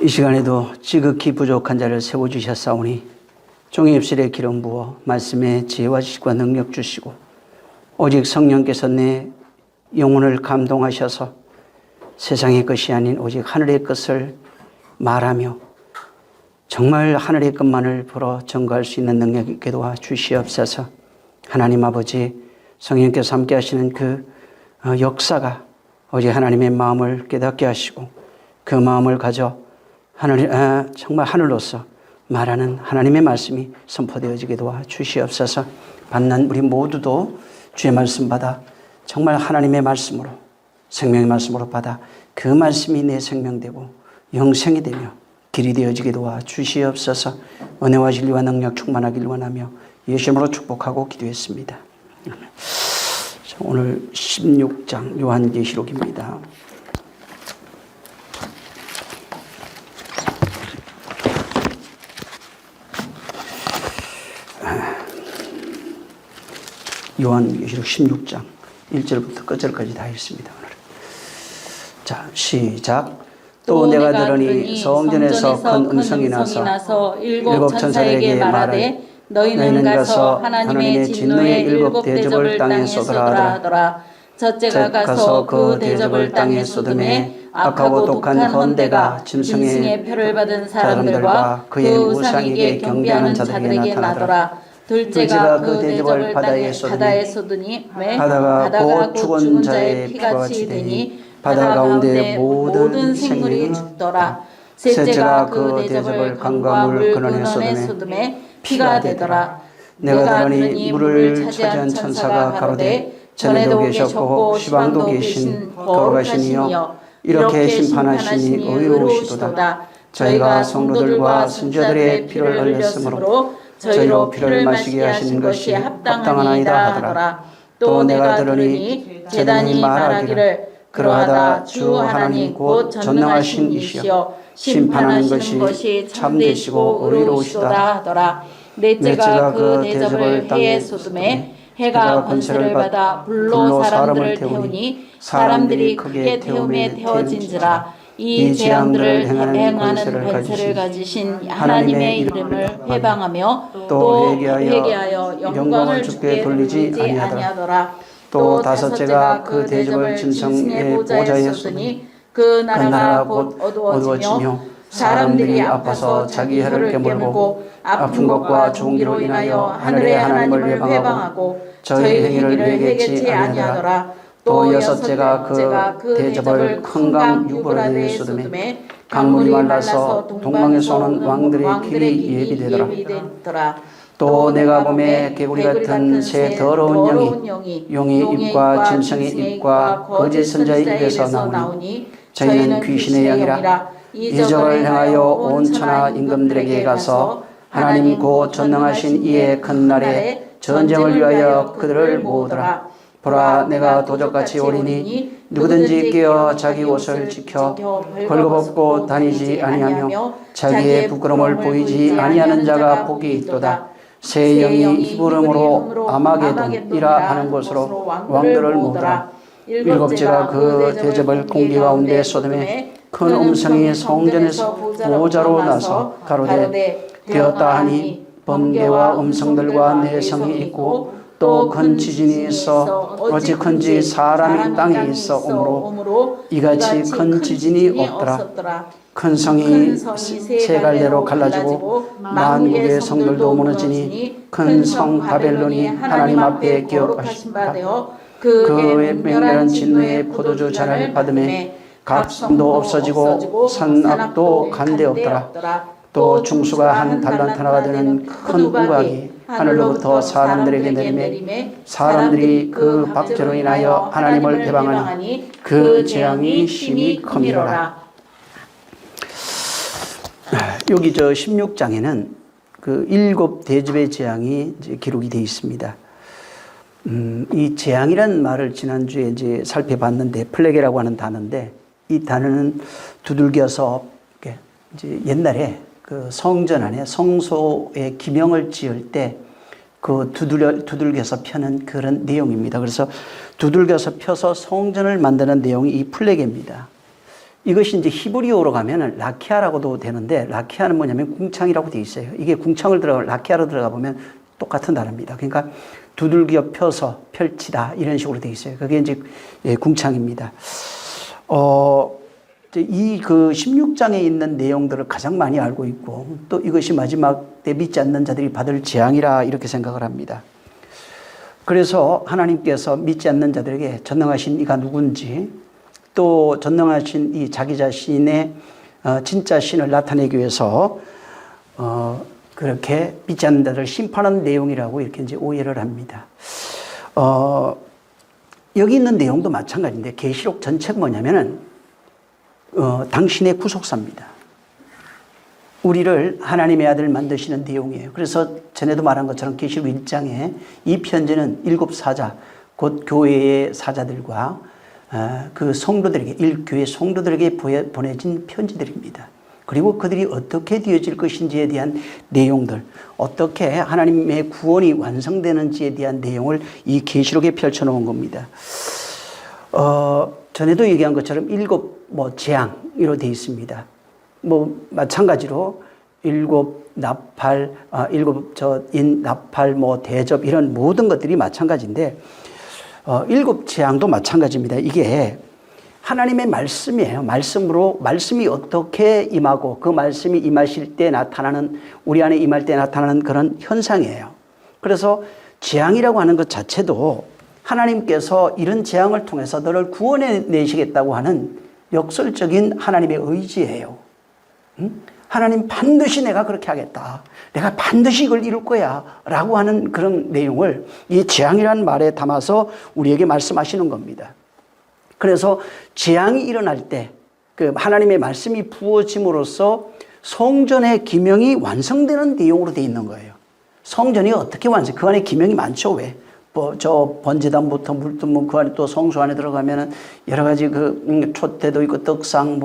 이 시간에도 지극히 부족한 자를 세워주셨사오니 종의 입술에 기름 부어 말씀에 지혜와 지식과 능력 주시고 오직 성령께서 내 영혼을 감동하셔서 세상의 것이 아닌 오직 하늘의 것을 말하며 정말 하늘의 것만을 보러 증거할 수 있는 능력 있게 도와 주시옵소서. 하나님 아버지, 성령께서 함께 하시는 그 역사가 오직 하나님의 마음을 깨닫게 하시고 그 마음을 가져 정말 하늘로서 말하는 하나님의 말씀이 선포되어지게 도와 주시옵소서. 받는 우리 모두도 주의 말씀 받아 정말 하나님의 말씀으로, 생명의 말씀으로 받아 그 말씀이 내 생명되고 영생이 되며 길이 되어지게 도와 주시옵소서. 은혜와 진리와 능력 충만하기를 원하며 예수 이름으로 축복하고 기도했습니다. 자, 오늘 16장 요한계시록입니다. 요한계시록 16장 1절부터 끝절까지 다 읽습니다. 오늘. 자, 시작. 또 내가 들으니 성전에서 큰 음성이 나서 일곱 천사에게 말하되 너희는 가서 하나님의 진노의 일곱 대접을 땅에 쏟으라 하더라. 첫째가 가서 그 대접을 땅에 쏟음에 악하고 독한 헌대가 짐승의 표를 받은 사람들과 그의 우상에게 경배하는 자들에게 나더라. 둘째가 그 대접을 바다에 쏟으니 바다가 곧 죽은 자의 피같이 되니 바다 가운데 모든 생물이 죽더라. 셋째가 그 대접을 강과 물 근원에 쏟음에 피가 되더라. 내가 들으니 물을 차지한 천사가 가로되 전에도 계셨고 시방도 계신 거룩하시니여 이렇게 심판하시니 의로우시도다. 저희가 성도들과 순자들의 피를 흘렸으므로 저희로 피를 마시게 하시는 것이 합당하나이다 하더라. 또 내가 들으니 제단이 말하기를 그러하다 주 하나님 곧 전능하신 이시여 심판하는 것이 참되시고 의로우시다 하더라. 넷째가 그 대접을 해에 쏟음에 해가 권세를 받아 불로 사람들을 태우니 사람들이 크게 태움에 태워진지라. 이 재앙들을 행하는 권세를 가지신 하나님의 이름을 회방하며 또 회개하여 영광을 주께 돌리지 아니하더라. 또 다섯째가 그 대접을 짐승의 보좌에 쏟으니 그 나라가 곧 어두워지며 사람들이 아파서 자기 혀를 깨물고 아픈 것과 종기로 인하여 하늘의 하나님을 회방하고 저희 행위를 회개치 아니하더라. 또 여섯째가 그 대접을 큰 강 유브라데에 쏟음에 강물이 말라서 동방에서 오는 왕들의 길이 예비되더라. 또 내가 보매 개구리 같은 새 더러운 용의 입과 짐승의 입과 거짓 선자의 입에서 나오니 저희는 귀신의 영이라. 이적을 행하여 온 천하 임금들에게 가서 하나님 곧 전능하신 이의 큰 날에 전쟁을 위하여 그들을 모으더라. 보라, 내가 도적같이 오리니 누구든지 깨어 자기 옷을 지켜 벌거벗고 다니지 아니하며 자기의 부끄러움을 보이지 아니하는 자가 복이 있도다. 새 영이 히브리어로 아마게돈이라 하는 곳으로 왕들을 모으더라. 일곱째가 그 대접을 공기 가운데 쏟음에 큰 음성이 성전에서 보호자로 나서 가로되 되었다 하니 번개와 음성들과 내성이 있고 또 큰 지진이 있어 어찌 큰지 사람이 땅에 있어 오므로 이같이 큰 지진이 없더라. 큰 성이 세 갈래로 갈라지고 만국의 성들도 무너지니 큰 성 바벨론이 하나님 앞에 기억하신 바 되어 그의 맹렬한 진노의 포도주 잔을 받음에 각성도 없어지고 산악도 간데 없더라. 또 중수가 한 달란트나가 되는 큰 우각이 하늘로부터 사람들에게 내리매 사람들이 그 박죄로 인하여 하나님을 배방하니 그 재앙이 심히 커미로라. 여기 16장에는 그 7 대접의 재앙이 이제 기록이 되어 있습니다. 이 재앙이라는 말을 지난주에 이제 살펴봤는데 플레게라고 하는 단어인데 이 단어는 두들겨서 이제 옛날에 그 성전 안에 성소에 기명을 지을 때 그 두들겨서 펴는 그런 내용입니다. 그래서 두들겨서 펴서 성전을 만드는 내용이 이 플레게입니다. 이것이 이제 히브리어로 가면은 라키아라고도 되는데, 라키아는 뭐냐면 궁창이라고 되어 있어요. 이게 궁창을 라키아로 들어가 보면 똑같은 단어입니다. 그러니까 두들겨 펴서 펼치다 이런 식으로 되어 있어요. 그게 이제 궁창입니다. 이 그 16장에 있는 내용들을 가장 많이 알고 있고, 또 이것이 마지막 때 믿지 않는 자들이 받을 재앙이라 이렇게 생각을 합니다. 그래서 하나님께서 믿지 않는 자들에게 전능하신 이가 누군지, 또 전능하신 이 자기 자신의 진짜 신을 나타내기 위해서 그렇게 믿지 않는 자들을 심판하는 내용이라고 이렇게 이제 오해를 합니다. 여기 있는 내용도 마찬가지인데, 계시록 전체가 뭐냐면은 당신의 구속사입니다. 우리를 하나님의 아들 만드시는 내용이에요. 그래서 전에도 말한 것처럼 계시록 1장에 이 편지는 7 사자, 곧 교회의 사자들과 그 성도들에게, 일교회 성도들에게 보내진 편지들입니다. 그리고 그들이 어떻게 되어질 것인지에 대한 내용들, 어떻게 하나님의 구원이 완성되는지에 대한 내용을 이 계시록에 펼쳐놓은 겁니다. 전에도 얘기한 것처럼 7 재앙으로 되어 있습니다. 마찬가지로 7 나팔, 7 나팔, 대접 이런 모든 것들이 마찬가지인데, 7 재앙도 마찬가지입니다. 이게 하나님의 말씀이에요. 말씀이 어떻게 임하고 그 말씀이 임하실 때 나타나는, 우리 안에 임할 때 나타나는 그런 현상이에요. 그래서 재앙이라고 하는 것 자체도 하나님께서 이런 재앙을 통해서 너를 구원해 내시겠다고 하는 역설적인 하나님의 의지예요. 하나님 반드시 내가 그렇게 하겠다. 내가 반드시 이걸 이룰 거야. 라고 하는 그런 내용을 이 재앙이라는 말에 담아서 우리에게 말씀하시는 겁니다. 그래서 재앙이 일어날 때 그 하나님의 말씀이 부어짐으로써 성전의 기명이 완성되는 내용으로 되어 있는 거예요. 성전이 어떻게 그 안에 기명이 많죠. 왜? 번제단부터 물두문, 그 안에 또 성소 안에 들어가면은 여러 가지 촛대도 있고 떡상,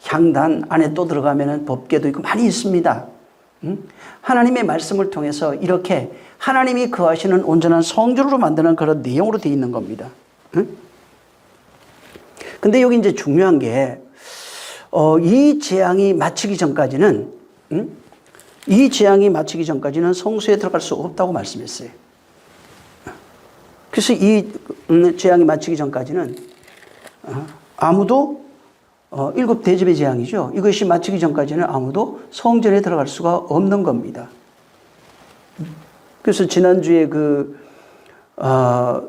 향단 안에 또 들어가면은 법궤도 있고 많이 있습니다. 하나님의 말씀을 통해서 이렇게 하나님이 거하시는 온전한 성전으로 만드는 그런 내용으로 되어 있는 겁니다. 근데 여기 이제 중요한 게, 이 재앙이 마치기 전까지는, 성소에 들어갈 수 없다고 말씀했어요. 그래서 이 재앙이 마치기 전까지는 아무도 7 대접의 재앙이죠. 이것이 마치기 전까지는 아무도 성전에 들어갈 수가 없는 겁니다. 그래서 지난주에 15장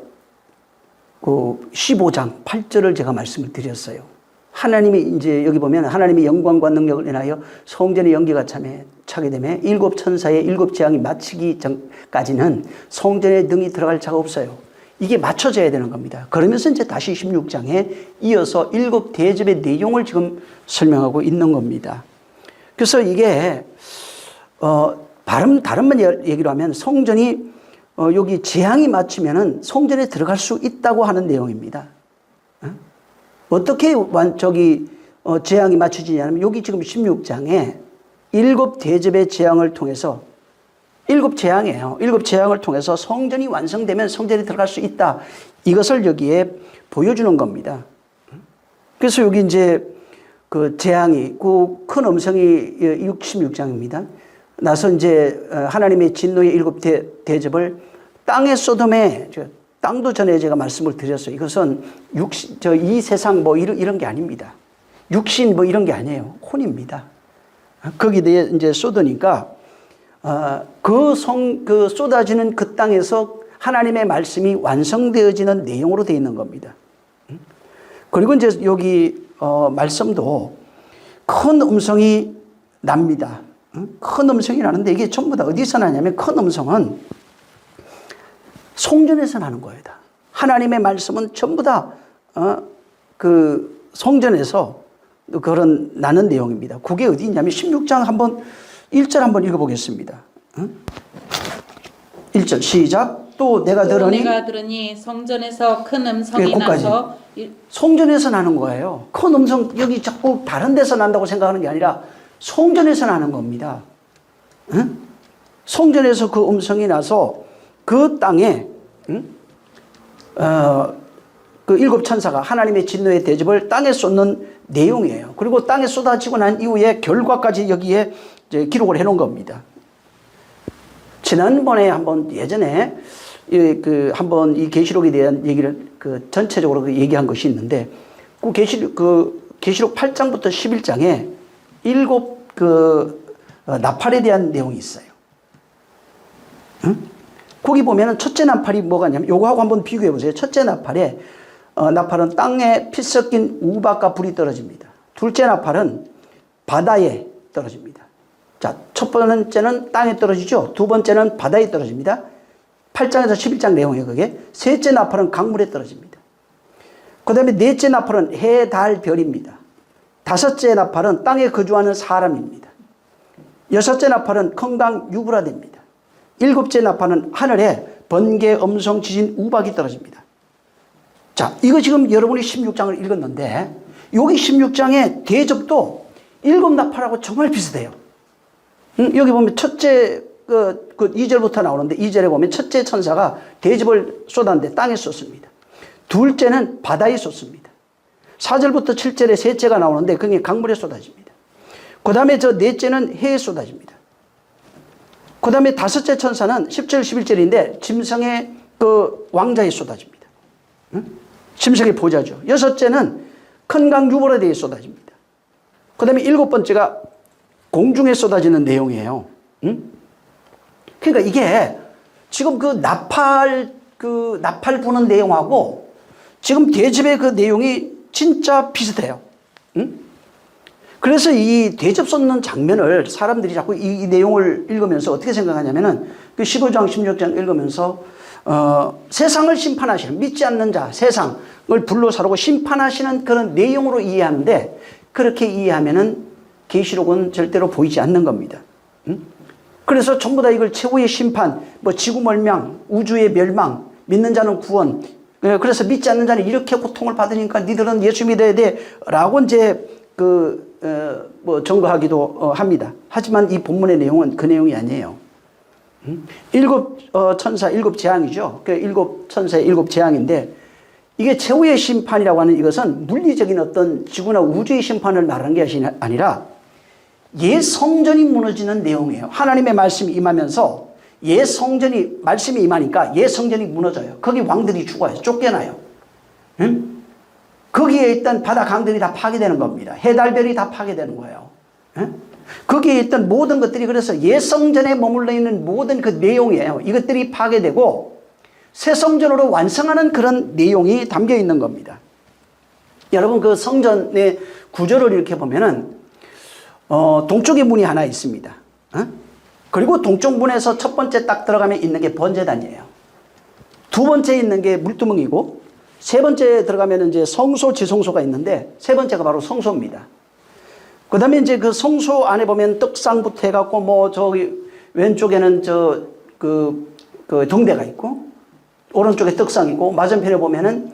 8절을 제가 말씀을 드렸어요. 하나님이 이제 여기 보면 하나님의 영광과 능력을 인하여 성전의 연기가 차게 되면 7 천사의 7 재앙이 마치기 전까지는 성전에 능히 들어갈 자가 없어요. 이게 맞춰져야 되는 겁니다. 그러면서 이제 다시 16장에 이어서 7 대접의 내용을 지금 설명하고 있는 겁니다. 그래서 이게 다른 얘기로 하면 성전이 여기 재앙이 마치면은 성전에 들어갈 수 있다고 하는 내용입니다. 어떻게 재앙이 마쳐지냐면 여기 지금 16장에 7 대접의 재앙을 통해서 7 재앙이에요. 7 재앙을 통해서 성전이 완성되면 성전에 들어갈 수 있다. 이것을 여기에 보여주는 겁니다. 그래서 여기 이제 그 재앙이, 그 큰 음성이 66장입니다. 나서 이제 하나님의 진노의 7 대접을 땅의 소돔에, 땅도 전에 제가 말씀을 드렸어요. 이것은 이 세상 이런 게 아닙니다. 육신 이런 게 아니에요. 혼입니다. 거기에 이제 쏟으니까 그 쏟아지는 그 땅에서 하나님의 말씀이 완성되어지는 내용으로 되어 있는 겁니다. 그리고 이제 여기 말씀도 큰 음성이 납니다. 큰 음성이 나는데 이게 전부 다 어디서 나냐면, 큰 음성은 성전에서 나는 거예요. 하나님의 말씀은 전부 다 그 성전에서 그런 나는 내용입니다. 그게 어디 있냐면 16장 1절 한번 읽어보겠습니다. 1절 시작. 또 내가 들으니 성전에서 큰 음성이 나서, 성전에서 나는 거예요. 큰 음성, 여기 자꾸 다른 데서 난다고 생각하는 게 아니라 성전에서 나는 겁니다. 성전에서 그 음성이 나서 그 땅에 그 7 천사가 하나님의 진노의 대접을 땅에 쏟는 내용이에요. 그리고 땅에 쏟아지고 난 이후에 결과까지 여기에 이제 기록을 해놓은 겁니다. 지난번에 한번 예전에 한번 이 계시록에 대한 얘기를 전체적으로 얘기한 것이 있는데 계시록 8장부터 11장에 7 나팔에 대한 내용이 있어요. 응? 거기 보면은 첫째 나팔이 뭐가 있냐면 요거하고 한번 비교해 보세요. 첫째 나팔에 나팔은 땅에 피 섞인 우박과 불이 떨어집니다. 둘째 나팔은 바다에 떨어집니다. 자, 첫 번째는 땅에 떨어지죠. 두 번째는 바다에 떨어집니다. 8장에서 11장 내용이에요, 그게. 셋째 나팔은 강물에 떨어집니다. 그 다음에 넷째 나팔은 해, 달, 별입니다. 다섯째 나팔은 땅에 거주하는 사람입니다. 여섯째 나팔은 건강 유브라데입니다. 일곱째 나팔은 하늘에 번개, 음성, 지진, 우박이 떨어집니다. 자, 이거 지금 여러분이 16장을 읽었는데 여기 16장의 대접도 7 나팔하고 정말 비슷해요. 여기 보면 첫째 2절부터 나오는데 2절에 보면 첫째 천사가 대접을 쏟았는데 땅에 쏟습니다. 둘째는 바다에 쏟습니다. 4절부터 7절에 셋째가 나오는데 그게 강물에 쏟아집니다. 그 다음에 저 넷째는 해에 쏟아집니다. 그 다음에 다섯째 천사는 10절 11절인데 짐승의 왕자에 쏟아집니다. 짐승의 보좌죠. 여섯째는 큰 강 유브라데에 쏟아집니다. 그 다음에 일곱 번째가 공중에 쏟아지는 내용이에요. 그러니까 이게 지금 나팔 부는 내용하고 지금 대접의 그 내용이 진짜 비슷해요. 그래서 이 대접 쏟는 장면을 사람들이 자꾸 이 내용을 읽으면서 어떻게 생각하냐면은 15장, 16장 읽으면서 세상을 심판하시는, 믿지 않는 자, 세상을 불로 사르고 심판하시는 그런 내용으로 이해하는데 그렇게 이해하면은 계시록은 절대로 보이지 않는 겁니다. 그래서 전부 다 이걸 최후의 심판, 지구 멸망, 우주의 멸망, 믿는 자는 구원, 그래서 믿지 않는 자는 이렇게 고통을 받으니까 니들은 예수 믿어야 돼 라고 이제 전거하기도 합니다. 하지만 이 본문의 내용은 그 내용이 아니에요. 일곱 천사, 일곱 재앙이죠. 일곱 천사의 일곱 재앙인데 이게 최후의 심판이라고 하는 이것은 물리적인 어떤 지구나 우주의 심판을 말하는 게 아니라 옛 성전이 무너지는 내용이에요. 하나님의 말씀이 임하면서 옛 성전이 말씀이 임하니까 옛 성전이 무너져요. 거기 왕들이 죽어요. 쫓겨나요. 응? 거기에 있던 바다 강들이 다 파괴되는 겁니다. 해달별이 다 파괴되는 거예요. 응? 거기에 있던 모든 것들이 그래서 옛 성전에 머물러 있는 모든 그 내용이에요. 이것들이 파괴되고 새 성전으로 완성하는 그런 내용이 담겨 있는 겁니다. 여러분 그 성전의 구조를 이렇게 보면은 동쪽에 문이 하나 있습니다. 그리고 동쪽 문에서 첫 번째 딱 들어가면 있는 게 번제단이에요. 두 번째 있는 게 물두멍이고 세 번째 들어가면 이제 성소, 지성소가 있는데 세 번째가 바로 성소입니다. 그 다음에 이제 그 성소 안에 보면 떡상부터 해갖고 저기 왼쪽에는 그 등대가 있고 오른쪽에 떡상이고 맞은편에 보면은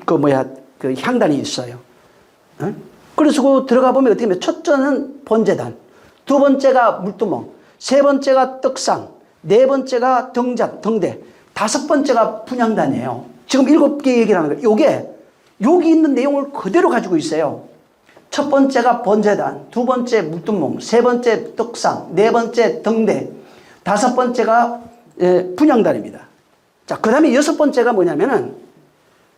그 향단이 있어요. 그래서 들어가 보면 어떻게 보면 첫째는 번제단, 두 번째가 물두멍, 세 번째가 떡상, 네 번째가 등대, 다섯 번째가 분향단이에요. 지금 7개 얘기를 하는 거예요. 요게 여기 있는 내용을 그대로 가지고 있어요. 첫 번째가 번제단, 두 번째 물두멍, 세 번째 떡상, 네 번째 등대, 다섯 번째가 분향단입니다. 자, 그 다음에 여섯 번째가 뭐냐면은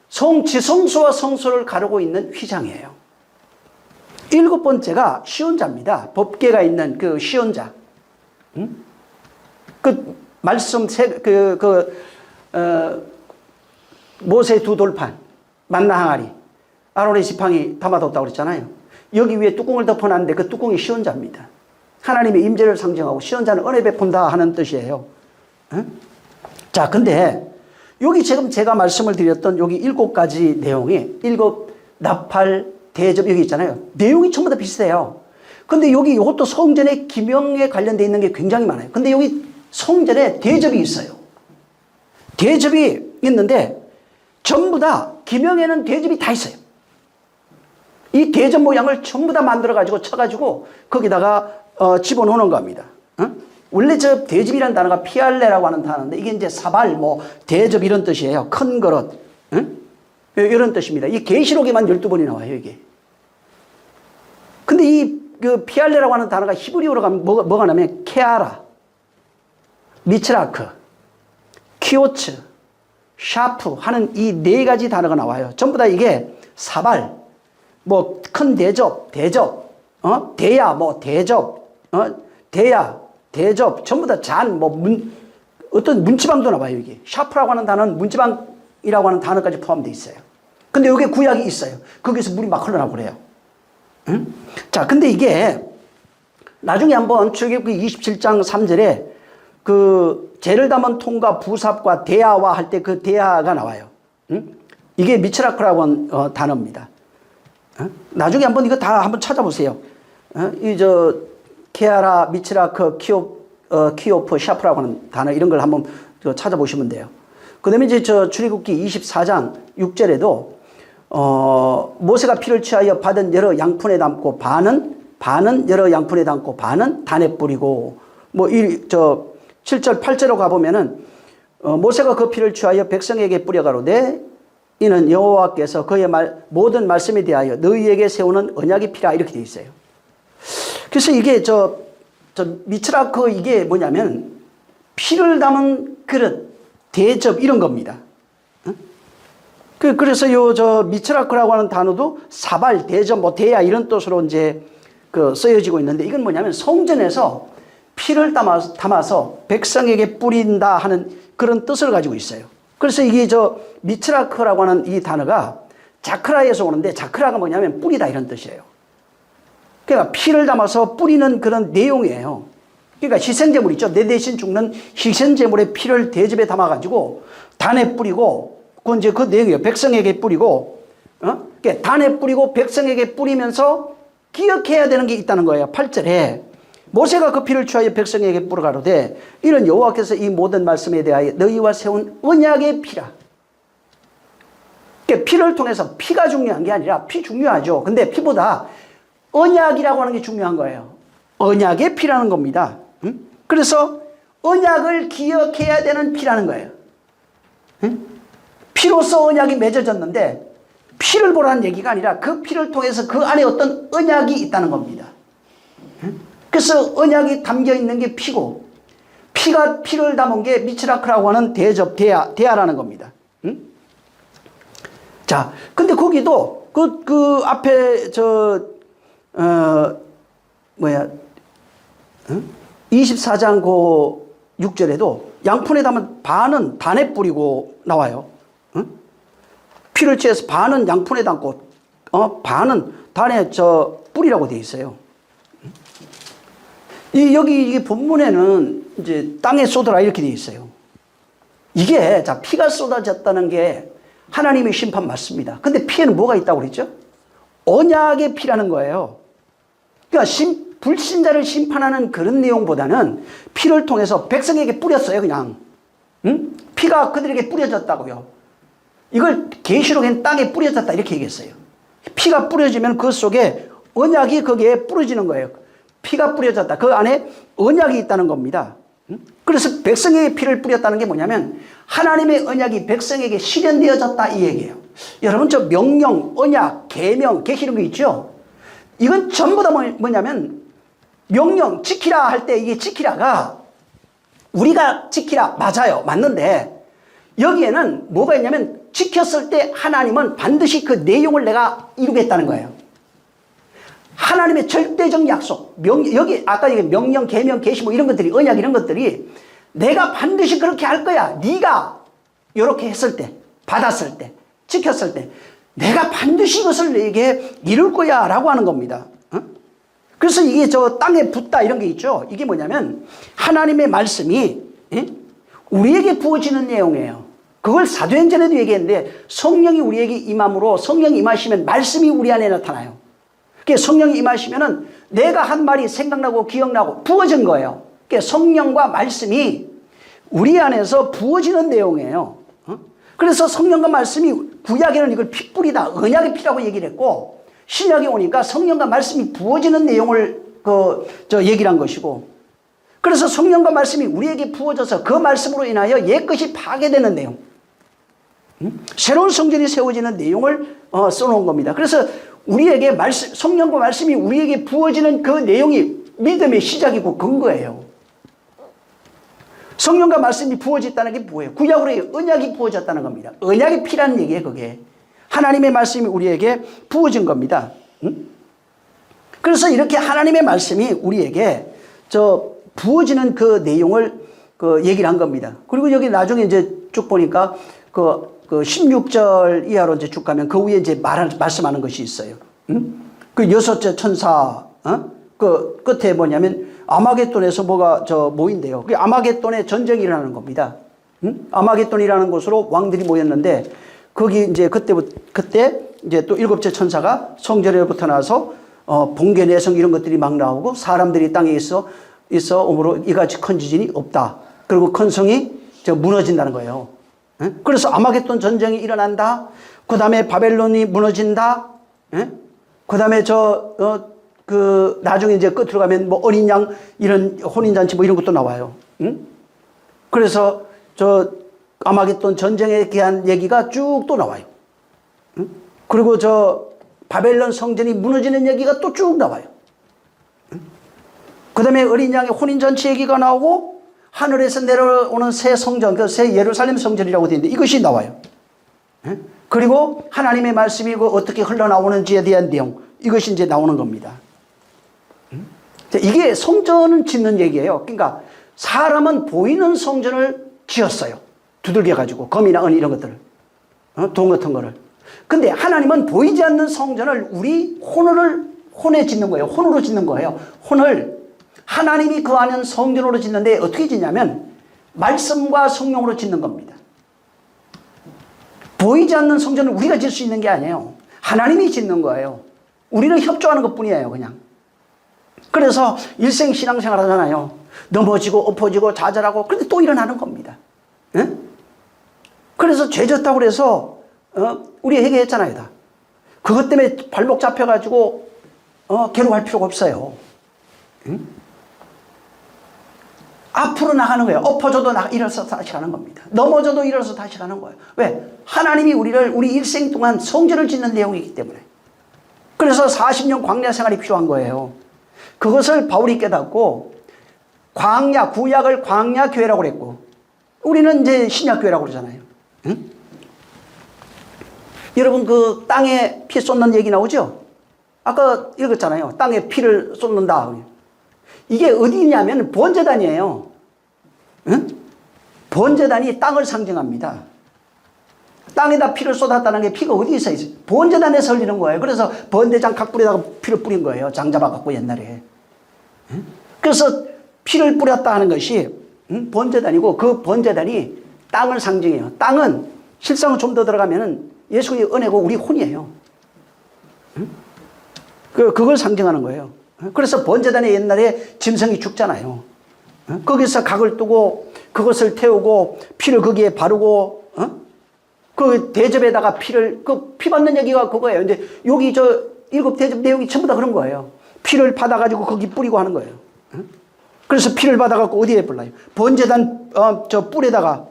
지성소와 성소를 가르고 있는 휘장이에요. 일곱 번째가 시온자입니다. 법궤가 있는 그 시온자. 그 말씀 모세 두 돌판, 만나 항아리, 아론의 지팡이 담아뒀다고 그랬잖아요. 여기 위에 뚜껑을 덮어놨는데 그 뚜껑이 시온자입니다. 하나님의 임재를 상징하고 시온자는 은혜 베푼다 하는 뜻이에요. 자, 근데 여기 지금 제가 말씀을 드렸던 여기 7가지 내용이 7 나팔 대접 여기 있잖아요. 내용이 전부 다 비슷해요. 근데 여기 이것도 성전의 기명에 관련되어 있는 게 굉장히 많아요. 근데 여기 성전에 대접이 있어요. 대접이 있는데 전부 다 기명에는 대접이 다 있어요. 이 대접 모양을 전부 다 만들어가지고 쳐가지고 거기다가 집어넣는 겁니다. 원래 저 대접이라는 단어가 피알레라고 하는 단어인데 이게 이제 사발, 대접 이런 뜻이에요. 큰 그릇. 이런 뜻입니다. 이 계시록에만 12번이 나와요, 이게. 근데 그 피알레라고 하는 단어가 히브리어로 가면 뭐가 나면 케아라, 미츠라크, 키오츠, 샤프 하는 이 네 가지 단어가 나와요. 전부 다 이게 사발, 뭐 큰 대접, 대야, 뭐 대접, 대야, 대접, 전부 다 잔, 뭐 어떤 문지방도 나와요. 이게 샤프라고 하는 단어는 문지방이라고 하는 단어까지 포함되어 있어요. 근데 여기에 구약이 있어요. 거기서 물이 막 흘러나고 그래요. 응? 자, 근데 이게 나중에 한번 출애굽기 27장 3절에 그 재를 담은 통과 부삽과 대야와 할 때 그 대야가 나와요. 응? 이게 미츠라크라고 하는 단어입니다. 나중에 한번 이거 다 한번 찾아보세요. 케아라, 미츠라크, 키오프, 샤프라고 하는 단어 이런 걸 한번 찾아보시면 돼요. 그 다음에 이제 출애굽기 24장 6절에도 모세가 피를 취하여 받은 여러 양푼에 담고 반은 여러 양푼에 담고 반은 단에 뿌리고 7절 8절로 가보면은 모세가 그 피를 취하여 백성에게 뿌려가로되 이는 여호와께서 그의 모든 말씀에 대하여 너희에게 세우는 언약의 피라 이렇게 되어 있어요. 그래서 이게 미츠라크 이게 뭐냐면 피를 담은 그릇, 대접 이런 겁니다. 그래서 미츠라크라고 하는 단어도 사발, 대접, 뭐 대야 이런 뜻으로 이제 쓰여지고 있는데 이건 뭐냐면 성전에서 피를 담아서 백성에게 뿌린다 하는 그런 뜻을 가지고 있어요. 그래서 이게 미츠라크라고 하는 이 단어가 자크라에서 오는데 자크라가 뭐냐면 뿌리다 이런 뜻이에요. 그러니까 피를 담아서 뿌리는 그런 내용이에요. 그러니까 희생제물 있죠. 내 대신 죽는 희생제물의 피를 대접에 담아가지고 단에 뿌리고 그건 이제 그 내용이에요. 백성에게 뿌리고 그러니까 단에 뿌리고 백성에게 뿌리면서 기억해야 되는 게 있다는 거예요. 8절에 모세가 그 피를 취하여 백성에게 뿌려가로되 이는 여호와께서 이 모든 말씀에 대하여 너희와 세운 언약의 피라. 그러니까 피를 통해서 피가 중요한 게 아니라 피 중요하죠. 근데 피보다 언약이라고 하는 게 중요한 거예요. 언약의 피라는 겁니다. 그래서 언약을 기억해야 되는 피라는 거예요. 피로서 언약이 맺어졌는데 피를 보라는 얘기가 아니라 그 피를 통해서 그 안에 어떤 언약이 있다는 겁니다. 그래서 언약이 담겨 있는 게 피고 피를 담은 게 미츠라크라고 하는 대접, 대야라는 겁니다. 자, 근데 거기도 그 앞에 24장 6절에도 양푼에 담은 반은 단에 뿌리고 나와요. 피를 취해서 반은 양푼에 담고 반은 단에 뿌리라고 되어 있어요. 여기 이게 본문에는 이제 땅에 쏟아라 이렇게 되어 있어요. 이게 피가 쏟아졌다는 게 하나님의 심판 맞습니다. 근데 피에는 뭐가 있다고 그랬죠? 언약의 피라는 거예요. 그러니까 불신자를 심판하는 그런 내용보다는 피를 통해서 백성에게 뿌렸어요, 그냥. 피가 그들에게 뿌려졌다고요. 이걸 계시록엔 땅에 뿌려졌다 이렇게 얘기했어요. 피가 뿌려지면 그 속에 언약이 거기에 뿌려지는 거예요. 피가 뿌려졌다. 그 안에 언약이 있다는 겁니다. 그래서 백성에게 피를 뿌렸다는 게 뭐냐면 하나님의 언약이 백성에게 실현되어졌다 이 얘기예요. 여러분 명령, 언약, 계명, 계시록 있죠? 이건 전부 다 뭐냐면 명령, 지키라 할 때 이게 지키라가 우리가 지키라 맞아요. 맞는데 여기에는 뭐가 있냐면 지켰을 때 하나님은 반드시 그 내용을 내가 이루겠다는 거예요. 하나님의 절대적 약속, 여기 아까 얘기한 명령, 계명, 계시 뭐 이런 것들이 언약 이런 것들이 내가 반드시 그렇게 할 거야. 네가 이렇게 했을 때, 받았을 때, 지켰을 때 내가 반드시 이것을 내게 이룰 거야 라고 하는 겁니다. 그래서 이게 땅에 붙다 이런 게 있죠. 이게 뭐냐면 하나님의 말씀이 우리에게 부어지는 내용이에요. 그걸 사도행전에도 얘기했는데 성령이 우리에게 임함으로 성령이 임하시면 말씀이 우리 안에 나타나요. 성령이 임하시면은 내가 한 말이 생각나고 기억나고 부어진 거예요. 성령과 말씀이 우리 안에서 부어지는 내용이에요. 그래서 성령과 말씀이 구약에는 이걸 핏불이다, 언약의 피라고 얘기를 했고 신약에 오니까 성령과 말씀이 부어지는 내용을 얘기를 한 것이고 그래서 성령과 말씀이 우리에게 부어져서 그 말씀으로 인하여 옛것이 파괴되는 내용, 새로운 성전이 세워지는 내용을 써놓은 겁니다. 그래서 우리에게 성령과 말씀이 우리에게 부어지는 그 내용이 믿음의 시작이고 근거예요. 성령과 말씀이 부어졌다는 게 뭐예요? 구약으로 언약이 부어졌다는 겁니다. 언약이 필요한 얘기예요, 그게. 하나님의 말씀이 우리에게 부어진 겁니다. 응? 그래서 이렇게 하나님의 말씀이 우리에게 부어지는 그 내용을 얘기를 한 겁니다. 그리고 여기 나중에 이제 쭉 보니까 그 16절 이하로 이제 쭉 가면 그 위에 이제 말씀하는 것이 있어요. 응? 그 여섯째 천사, 그 끝에 뭐냐면 아마겟돈에서 모인대요. 그 아마겟돈에 전쟁이 일어나는 겁니다. 응? 아마겟돈이라는 곳으로 왕들이 모였는데 거기 이제 그때 이제 또 일곱째 천사가 성전에부터 나서 번개, 내성 이런 것들이 막 나오고 사람들이 땅에 있어 오므로 이같이 큰 지진이 없다. 그리고 큰 성이 무너진다는 거예요. 그래서 아마겟돈 전쟁이 일어난다. 그 다음에 바벨론이 무너진다. 그 다음에 나중에 이제 끝으로 가면 뭐 어린 양 이런 혼인잔치 뭐 이런 것도 나와요. 그래서 아마겟돈 전쟁에 대한 얘기가 쭉 또 나와요. 그리고 바벨론 성전이 무너지는 얘기가 또 쭉 나와요. 그 다음에 어린 양의 혼인잔치 얘기가 나오고 하늘에서 내려오는 새 성전, 그 새 예루살렘 성전이라고 되어 있는데 이것이 나와요. 그리고 하나님의 말씀이 어떻게 흘러나오는지에 대한 내용, 이것이 이제 나오는 겁니다. 이게 성전을 짓는 얘기예요. 그러니까 사람은 보이는 성전을 지었어요. 두들겨 가지고 검이나 은 이런 것들을, 돈 같은 거를. 근데 하나님은 보이지 않는 성전을 우리 혼에 짓는 거예요. 혼으로 짓는 거예요. 혼을 하나님이 거하는 성전으로 짓는데 어떻게 짓냐면 말씀과 성령으로 짓는 겁니다. 보이지 않는 성전을 우리가 짓을 수 있는 게 아니에요. 하나님이 짓는 거예요. 우리는 협조하는 것뿐이에요, 그냥. 그래서 일생 신앙생활 하잖아요. 넘어지고 엎어지고 좌절하고 그런데 또 일어나는 겁니다. 예? 그래서 죄 졌다고 그래서 우리 회개했잖아요, 다. 그것 때문에 발목 잡혀가지고 괴로워할 필요가 없어요. 응? 앞으로 나가는 거예요. 엎어져도 일어서 다시 가는 겁니다. 넘어져도 일어서 다시 가는 거예요. 왜? 하나님이 우리 일생 동안 성전을 짓는 내용이기 때문에. 그래서 40년 광야 생활이 필요한 거예요. 그것을 바울이 깨닫고 구약을 광야 교회라고 그랬고 우리는 이제 신약 교회라고 그러잖아요. 응? 여러분 그 땅에 피 쏟는 얘기 나오죠? 아까 읽었잖아요. 땅에 피를 쏟는다. 이게 어디냐면 번제단이에요. 응? 번제단이 땅을 상징합니다. 땅에다 피를 쏟았다는 게 피가 어디서 있어요? 번제단에서 흘리는 거예요. 그래서 번제장 각불에다가 피를 뿌린 거예요. 장 잡아갖고 옛날에. 응? 그래서 피를 뿌렸다 하는 것이 번제단이고 그 번제단이 땅을 상징해요. 땅은 실상은 좀 더 들어가면은 예수의 은혜고 우리 혼이에요. 응? 그걸 상징하는 거예요. 그래서 번제단에 옛날에 짐승이 죽잖아요. 거기서 각을 뜨고 그것을 태우고 피를 거기에 바르고 그 대접에다가 피 받는 얘기가 그거예요. 근데 여기 일곱 대접 내용이 전부 다 그런 거예요. 피를 받아가지고 거기 뿌리고 하는 거예요. 그래서 피를 받아갖고 어디에 불러요? 번제단 뿔에다가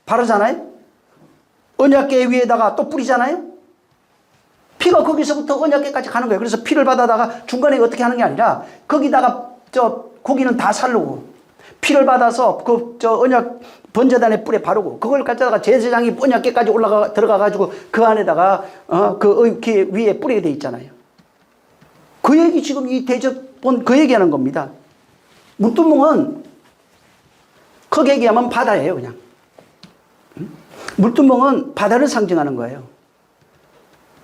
바르잖아요. 언약궤 위에다가 또 뿌리잖아요. 피가 거기서부터 언약궤까지 가는 거예요. 그래서 피를 받아다가 중간에 어떻게 하는 게 아니라 거기다가 고기는 다 살르고 피를 받아서 언약 번제단의 뿔에 바르고 그걸 갖다가 제사장이 언약궤까지 들어가가지고 그 안에다가 그 위에 뿌리게 돼 있잖아요. 그 얘기 지금 이 대접본 그 얘기하는 겁니다. 물두멍은 크게 얘기하면 바다예요, 그냥. 물두멍은 바다를 상징하는 거예요.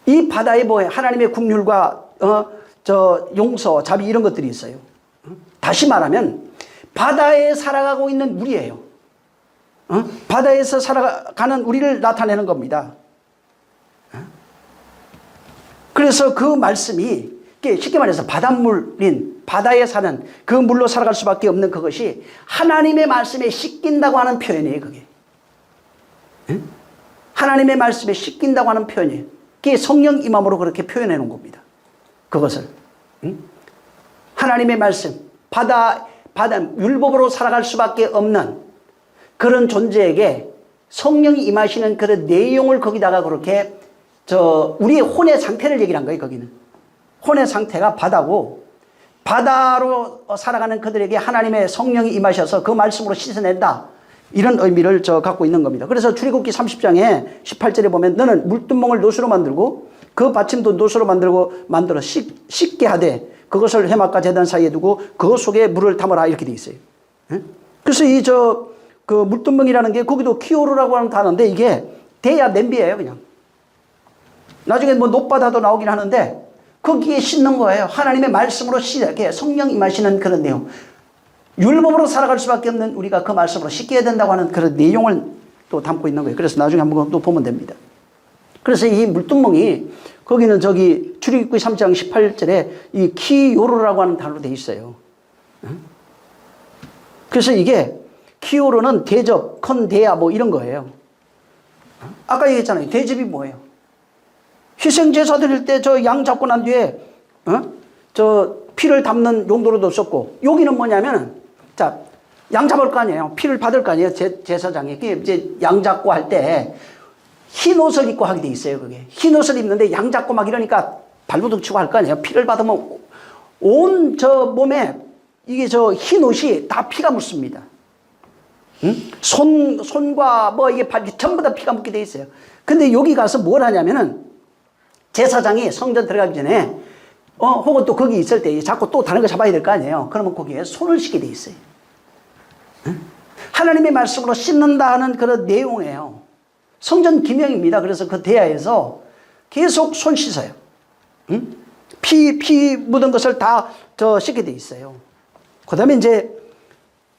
이 바다에 하나님의 긍휼과 용서, 자비 이런 것들이 있어요. 다시 말하면 바다에 살아가고 있는 우리예요. 바다에서 살아가는 우리를 나타내는 겁니다. 그래서 그 말씀이 쉽게 말해서 바닷물인 바다에 사는 그 물로 살아갈 수밖에 없는 그것이 하나님의 말씀에 씻긴다고 하는 표현이에요. 그게 하나님의 말씀에 씻긴다고 하는 표현이에요. 그게 성령 임함으로 그렇게 표현해 놓은 겁니다. 그것을 하나님의 말씀 바다 율법으로 살아갈 수밖에 없는 그런 존재에게 성령이 임하시는 그런 내용을 거기다가 그렇게 우리의 혼의 상태를 얘기한 거예요. 거기는 혼의 상태가 바다고, 바다로 살아가는 그들에게 하나님의 성령이 임하셔서 그 말씀으로 씻어낸다. 이런 의미를 갖고 있는 겁니다. 그래서 출애굽기 30장에 18절에 보면 너는 물두멍을 노수로 만들고 그 받침도 노수로 만들어 씻게 하되 그것을 해막과 제단 사이에 두고 그 속에 물을 담아라 이렇게 돼 있어요. 그래서 그 물두멍이라는 게 거기도 키오르라고 하는 단어인데 이게 대야 냄비예요, 그냥. 나중에 뭐 높바다도 나오긴 하는데 거기에 씻는 거예요. 하나님의 말씀으로 씻게 성령 임하시는 그런 내용. 율법으로 살아갈 수밖에 없는 우리가 그 말씀으로 씻겨야 된다고 하는 그런 내용을 또 담고 있는 거예요. 그래서 나중에 한번 또 보면 됩니다. 그래서 이 물두멍이 거기는 출애굽기 3장 18절에 이 키요르라고 하는 단어로 되어 있어요. 그래서 이게 키요르는 대접, 컨대야 뭐 이런 거예요. 아까 얘기했잖아요. 대접이 뭐예요? 희생제사 드릴 때 저 양 잡고 난 뒤에 저 피를 담는 용도로도 썼고, 여기는 뭐냐면은 자, 양 잡을 거 아니에요. 피를 받을 거 아니에요. 제사장이. 이제 양 잡고 할 때 흰 옷을 입고 하게 돼 있어요. 그게 흰 옷을 입는데 양 잡고 막 이러니까 발부둥 치고 할 거 아니에요. 피를 받으면 온 저 몸에 이게 저 흰 옷이 다 피가 묻습니다. 손과 뭐 이게 전부 다 피가 묻게 돼 있어요. 근데 여기 가서 뭘 하냐면은 제사장이 성전 들어가기 전에 혹은 또 거기 있을 때 자꾸 또 다른 거 잡아야 될 거 아니에요. 그러면 거기에 손을 씻게 돼 있어요. 하나님의 말씀으로 씻는다 하는 그런 내용이에요. 성전 기명입니다. 그래서 그 대야에서 계속 손 씻어요. 피 묻은 것을 다 씻게 돼 있어요. 그 다음에 이제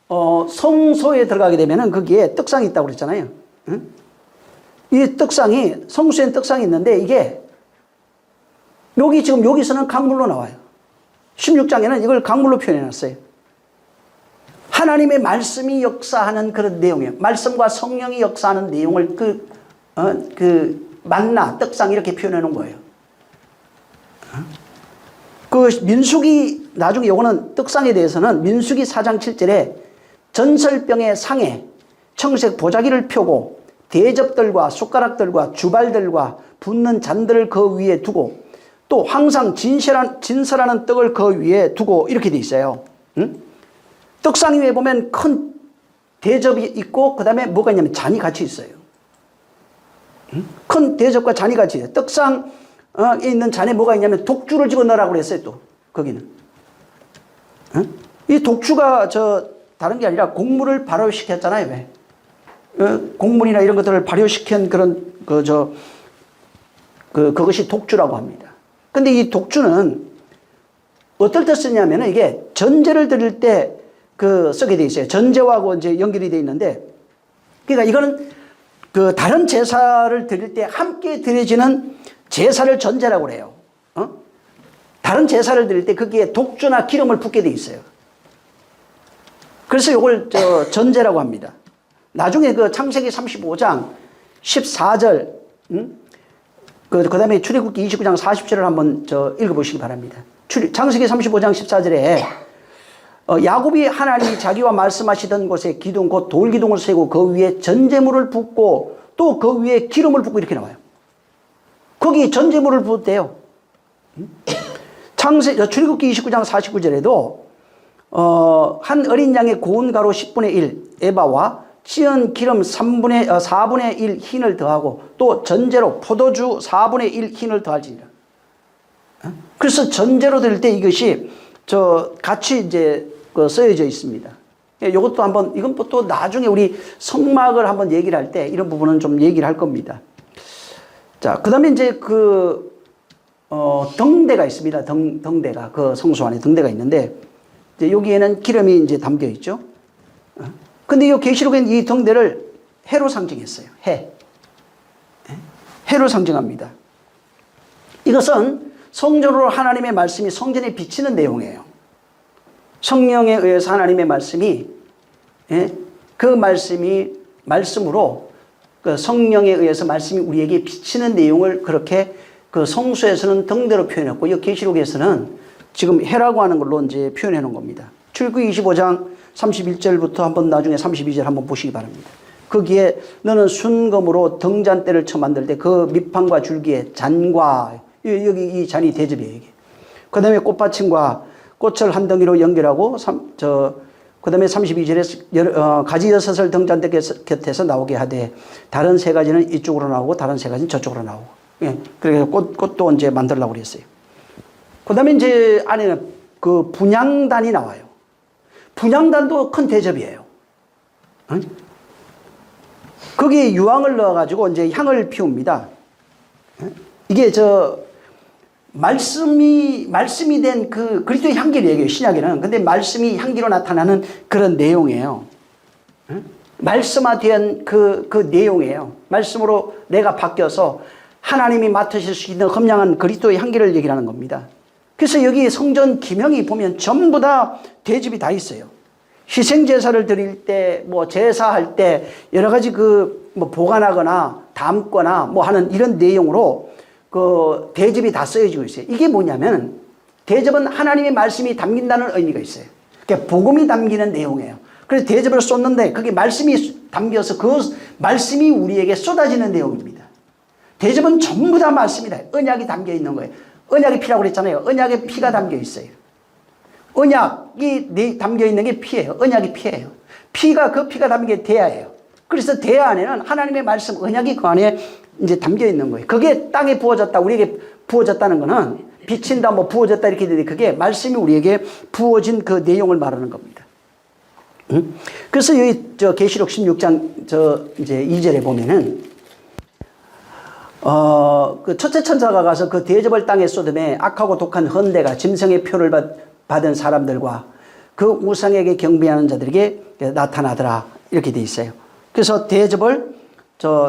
성소에 들어가게 되면은 거기에 떡상이 있다고 그랬잖아요. 이 떡상이, 성소엔 떡상이 있는데 이게 지금 여기서는 강물로 나와요. 16장에는 이걸 강물로 표현해 놨어요. 하나님의 말씀이 역사하는 그런 내용이에요. 말씀과 성령이 역사하는 내용을 만나, 떡상 이렇게 표현해 놓은 거예요. 그 민수기, 나중에 요거는 떡상에 대해서는 민수기 4장 7절에 전설병의 상에 청색 보자기를 펴고 대접들과 숟가락들과 주발들과 붓는 잔들을 그 위에 두고 또 항상 진설하는 떡을 그 위에 두고 이렇게 돼 있어요. 떡상 위에 보면 큰 대접이 있고 그 다음에 뭐가 있냐면 잔이 같이 있어요. 큰 대접과 잔이 같이 있어요. 떡상에 있는 잔에 뭐가 있냐면 독주를 집어넣으라고 그랬어요. 또 거기는 이 독주가 다른 게 아니라 곡물을 발효시켰잖아요. 왜? 곡물이나 이런 것들을 발효시킨 그런 그것이 독주라고 합니다. 근데 이 독주는 어떨 때 쓰냐면은 이게 전제를 드릴 때 쓰게 돼 있어요. 전제하고 이제 연결이 돼 있는데, 그러니까 이거는 다른 제사를 드릴 때 함께 드려지는 제사를 전제라고 그래요. 다른 제사를 드릴 때 거기에 독주나 기름을 붓게 돼 있어요. 그래서 이걸 전제라고 합니다. 나중에 창세기 35장 14절, 그 다음에 출애굽기 29장 40절을 한번 읽어보시기 바랍니다. 창세기 35장 14절에 야곱이 하나님이 자기와 말씀하시던 곳에 기둥 곧 돌기둥을 세고 그 위에 전제물을 붓고 또 그 위에 기름을 붓고 이렇게 나와요. 거기 전제물을 붓대요. 출애굽기 29장 49절에도 한 어린 양의 고운 가루 10분의 1 에바와 찌은 기름 4분의 1 흰을 더하고 또 전제로 포도주 4분의 1 흰을 더할지니라. 그래서 전제로 드릴 때 이것이 같이 이제 쓰여져 있습니다. 이것도 한번, 이건 또 나중에 우리 성막을 한번 얘기를 할 때 이런 부분은 좀 얘기를 할 겁니다. 자, 그 다음에 이제 등대가 있습니다. 등대가, 그 성소 안에 등대가 있는데, 이제 여기에는 기름이 이제 담겨 있죠. 근데 이 계시록엔 이 등대를 해로 상징했어요. 해로 상징합니다. 이것은 성전으로 하나님의 말씀이 성전에 비치는 내용이에요. 성령에 의해서 하나님의 말씀이, 그 말씀으로 성령에 의해서 말씀이 우리에게 비치는 내용을 그렇게 성소에서는 등대로 표현했고, 이 계시록에서는 지금 해라고 하는 걸로 이제 표현해 놓은 겁니다. 출애굽기 25장 31절부터 한번 나중에 32절 한번 보시기 바랍니다. 거기에 너는 순금으로 등잔대를 만들 때 그 밑판과 줄기에 잔과, 여기 이 잔이 대접이에요. 이게. 그 다음에 꽃받침과 꽃을 한 덩이로 연결하고 그 다음에 32절에 가지 6을 등잔대 곁에서 나오게 하되 다른 3가지는 이쪽으로 나오고 다른 3가지는 저쪽으로 나오고. 예. 그래서 꽃도 이제 만들려고 그랬어요. 그 다음에 이제 안에는 그 분향단이 나와요. 분향단도 큰 대접이에요. 응? 거기에 유황을 넣어가지고 이제 향을 피웁니다. 이게 말씀이 된 그 그리스도의 향기를 얘기해요, 신약에는. 근데 말씀이 향기로 나타나는 그런 내용이에요. 말씀화된 그 내용이에요. 말씀으로 내가 바뀌어서 하나님이 맡으실 수 있는 험량한 그리스도의 향기를 얘기하는 겁니다. 그래서 여기 성전 기명이 보면 전부 다 대접이 다 있어요. 희생제사를 드릴 때, 뭐 제사할 때 여러 가지 뭐 보관하거나 담거나 뭐 하는 이런 내용으로 그 대접이 다 쓰여지고 있어요. 이게 뭐냐면 대접은 하나님의 말씀이 담긴다는 의미가 있어요. 그러니까 복음이 담기는 내용이에요. 그래서 대접을 쏟는데 그게 말씀이 담겨서 그 말씀이 우리에게 쏟아지는 내용입니다. 대접은 전부 다 말씀이다. 언약이 담겨 있는 거예요. 언약의 피라고 그랬잖아요. 언약의 피가 담겨 있어요. 언약이 담겨 있는 게 피예요. 언약이 피예요. 그 피가 담긴 게 대야예요. 그래서 대야 안에는 하나님의 말씀, 언약이 그 안에 이제 담겨 있는 거예요. 그게 땅에 부어졌다, 우리에게 부어졌다는 거는 비친다, 뭐 부어졌다 이렇게 되는데 그게 말씀이 우리에게 부어진 그 내용을 말하는 겁니다. 그래서 여기 계시록 16장 이제 2절에 보면은 그 첫째 천사가 가서 그 대접을 땅에 쏟음에 악하고 독한 헌대가 짐승의 표를 받은 사람들과 그 우상에게 경배하는 자들에게 나타나더라 이렇게 돼 있어요. 그래서 대접을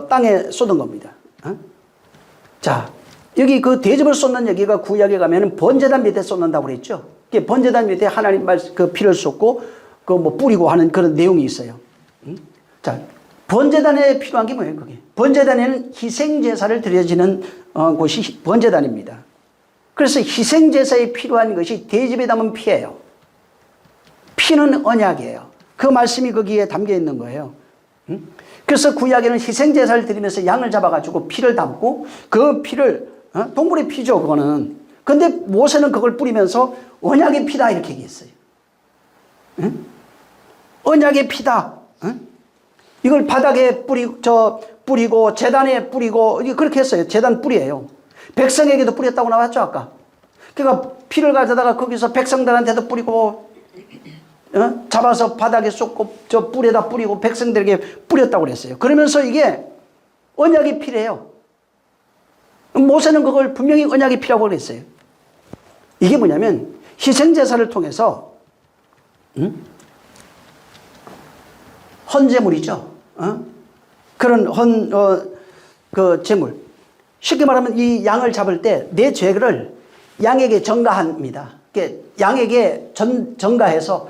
땅에 쏟은 겁니다. 자, 여기 그 대접을 쏟는 여기가 구약에 가면은 번제단 밑에 쏟는다고 그랬죠. 번제단 밑에 하나님 그 피를 쏟고 그 뭐 뿌리고 하는 그런 내용이 있어요. 자, 번제단에 필요한 게 뭐예요, 그게? 번제단에는 희생제사를 드려지는 곳이 번제단입니다. 그래서 희생제사에 필요한 것이 대접에 담은 피예요. 피는 언약이에요. 그 말씀이 거기에 담겨 있는 거예요. 그래서 구약에는 희생제사를 드리면서 양을 잡아가지고 피를 담고 그 피를, 동물의 피죠, 그거는. 근데 모세는 그걸 뿌리면서 언약의 피다 이렇게 얘기했어요. 언약의 피다. 이걸 바닥에 뿌리고 재단에 뿌리고 그렇게 했어요. 재단 뿌리예요. 백성에게도 뿌렸다고 나왔죠, 아까. 그러니까 피를 가져다가 거기서 백성들한테도 뿌리고 잡아서 바닥에 쏟고 뿔에다 뿌리고 백성들에게 뿌렸다고 그랬어요. 그러면서 이게 언약의 피래요. 모세는 그걸 분명히 언약의 피라고 그랬어요. 이게 뭐냐면 희생제사를 통해서 헌제물이죠. 그런 그 제물. 쉽게 말하면 이 양을 잡을 때 내 죄를 양에게 전가합니다. 양에게 전가해서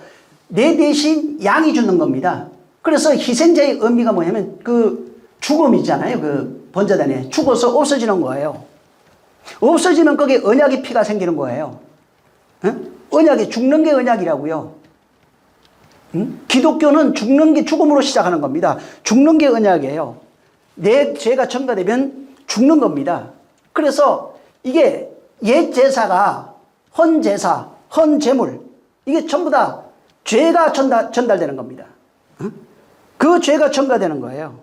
내 대신 양이 주는 겁니다. 그래서 희생자의 의미가 뭐냐면 그 죽음이잖아요. 그 번제단에 죽어서 없어지는 거예요. 없어지면 거기에 언약의 피가 생기는 거예요. 언약이 죽는 게 언약이라고요. 기독교는 죽는 게 죽음으로 시작하는 겁니다. 죽는 게 언약이에요. 내 죄가 전가되면 죽는 겁니다. 그래서 이게 옛 제사가 헌제사, 헌제물 이게 전부 다 죄가 전달되는 겁니다. 그 죄가 첨가되는 거예요.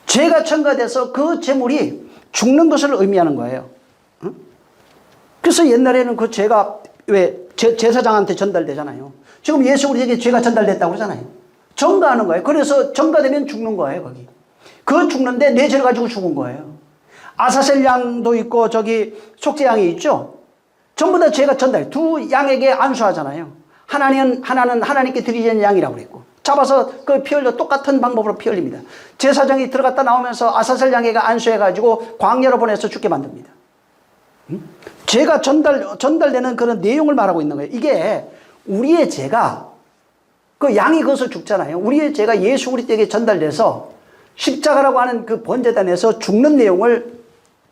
죄가 첨가돼서 그 제물이 죽는 것을 의미하는 거예요. 그래서 옛날에는 그 죄가 왜 제사장한테 전달되잖아요. 지금 예수 우리에게 죄가 전달됐다고 그러잖아요. 전가하는 거예요. 그래서 전가되면 죽는 거예요, 거기. 그 죽는데 내 죄를 가지고 죽은 거예요. 아사셀 양도 있고 저기 속죄양이 있죠. 전부 다 죄가 전달. 두 양에게 안수하잖아요. 하나는 하나님께 드리는 양이라고 그랬고 잡아서 그 피 흘려 똑같은 방법으로 피 흘립니다. 제사장이 들어갔다 나오면서 아사셀 양에가 안수해가지고 광야로 보내서 죽게 만듭니다. 죄가 전달되는 그런 내용을 말하고 있는 거예요. 이게 우리의 죄가 그 양이 거기서 죽잖아요. 우리의 죄가 예수 그리스도에게 전달돼서 십자가라고 하는 그 번제단에서 죽는 내용을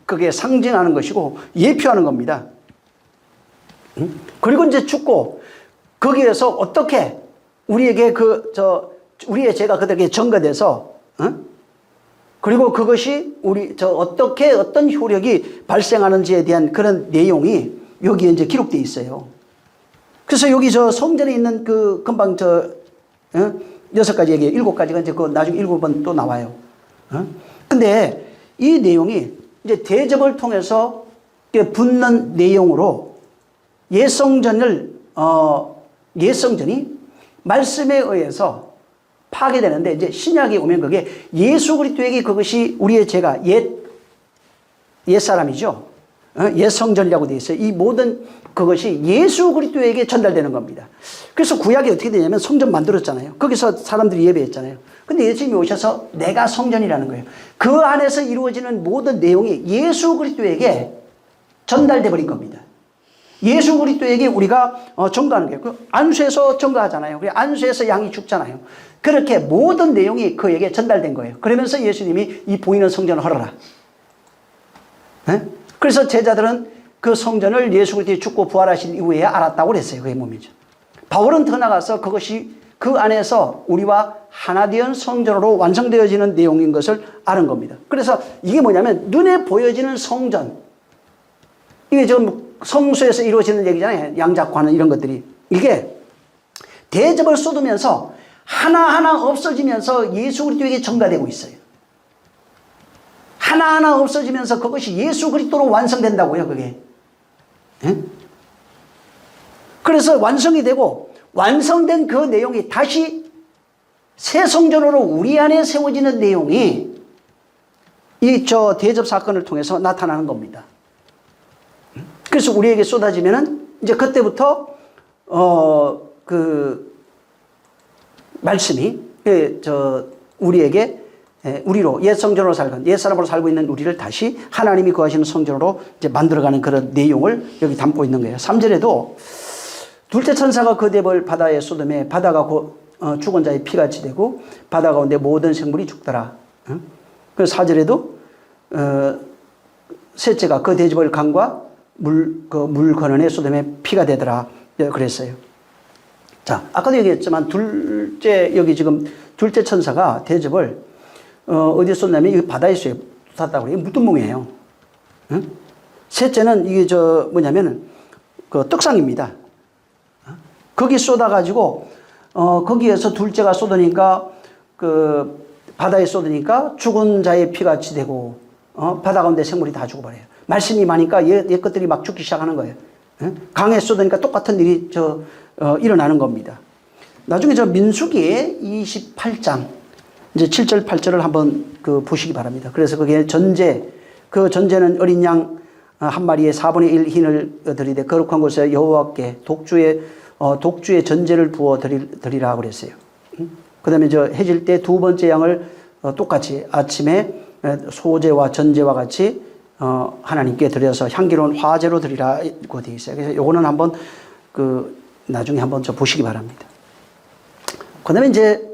그게 상징하는 것이고 예표하는 겁니다. 그리고 이제 죽고 거기에서 어떻게 우리에게 우리의 죄가 그들에게 전가돼서 그리고 그것이 어떻게 어떤 효력이 발생하는지에 대한 그런 내용이 여기에 이제 기록되어 있어요. 그래서 여기 저 성전에 있는 그 금방 저 6가지 얘기 7가지가 이제 그 나중에 7번 또 나와요. 근데 이 내용이 이제 대접을 통해서 붙는 내용으로 옛성전이 말씀에 의해서 파괴되는데 이제 신약이 오면 그게 예수 그리스도에게 그것이 우리의 죄가 옛사람이죠. 옛성전이라고 되어 있어요. 이 모든 그것이 예수 그리스도에게 전달되는 겁니다. 그래서 구약이 어떻게 되냐면 성전 만들었잖아요. 거기서 사람들이 예배했잖아요. 근데 예수님이 오셔서 내가 성전이라는 거예요. 그 안에서 이루어지는 모든 내용이 예수 그리스도에게 전달돼 버린 겁니다. 예수 그리스도에게 우리가 전가하는 거예요. 그 안수에서 전가하잖아요. 안수에서 양이 죽잖아요. 그렇게 모든 내용이 그에게 전달된 거예요. 그러면서 예수님이 이 보이는 성전을 헐어라. 네? 그래서 제자들은 그 성전을 예수 그리스도의 죽고 부활하신 이후에 알았다고 그랬어요. 그게 몸이죠. 바울은 더 나가서 그것이 그 안에서 우리와 하나 되은 성전으로 완성되어지는 내용인 것을 아는 겁니다. 그래서 이게 뭐냐면 눈에 보여지는 성전, 이게 지금 성소에서 이루어지는 얘기잖아요. 양작관은 이런 것들이. 이게 대접을 쏟으면서 하나하나 없어지면서 예수 그리스도에게 전가되고 있어요. 하나하나 없어지면서 그것이 예수 그리스도로 완성된다고요, 그게. 예? 그래서 완성이 되고 완성된 그 내용이 다시 새 성전으로 우리 안에 세워지는 내용이 이 대접 사건을 통해서 나타나는 겁니다. 그래서 우리에게 쏟아지면은 이제 그때부터 그 말씀이 우리에게 우리로 옛 성전으로 살고 옛 사람으로 살고 있는 우리를 다시 하나님이 거하시는 성전으로 이제 만들어가는 그런 내용을 여기 담고 있는 거예요. 3절에도 둘째 천사가 그 뎁을 바다에 쏟음에 바다가 죽은 자의 피같이 되고 바다 가운데 모든 생물이 죽더라. 그래서 4절에도 셋째가 그 대접을 강과 물 건너에 쏟음에 피가 되더라. 그랬어요. 자, 아까도 얘기했지만 여기 지금 둘째 천사가 대접을 어디에 쏟냐면 이 바다에 쏟았다고 그래요. 물두멍이에요. 응? 셋째는 이게 뭐냐면은 그 떡상입니다. 거기 쏟아가지고 거기에서 둘째가 쏟으니까 그 바다에 쏟으니까 죽은 자의 피같이 되고 바다 가운데 생물이 다 죽어버려요. 말씀이 많으니까 옛 것들이 막 죽기 시작하는 거예요. 강에 쏟으니까 똑같은 일이 일어나는 겁니다. 나중에 민수기 28장 이제 7절 8절을 한번 보시기 바랍니다. 그래서 그게 그 전제는 어린 양 한 마리에 4분의 1 흰을 드리되 거룩한 곳에 여호와께 독주의 전제를 부어 드리라 그랬어요. 그 다음에 해질 때 두 번째 양을 똑같이 아침에 소제와 전제와 같이 하나님께 드려서 향기로운 화제로 드리라고 되어 있어요. 그래서 요거는 한번 나중에 한번 보시기 바랍니다. 그 다음에 이제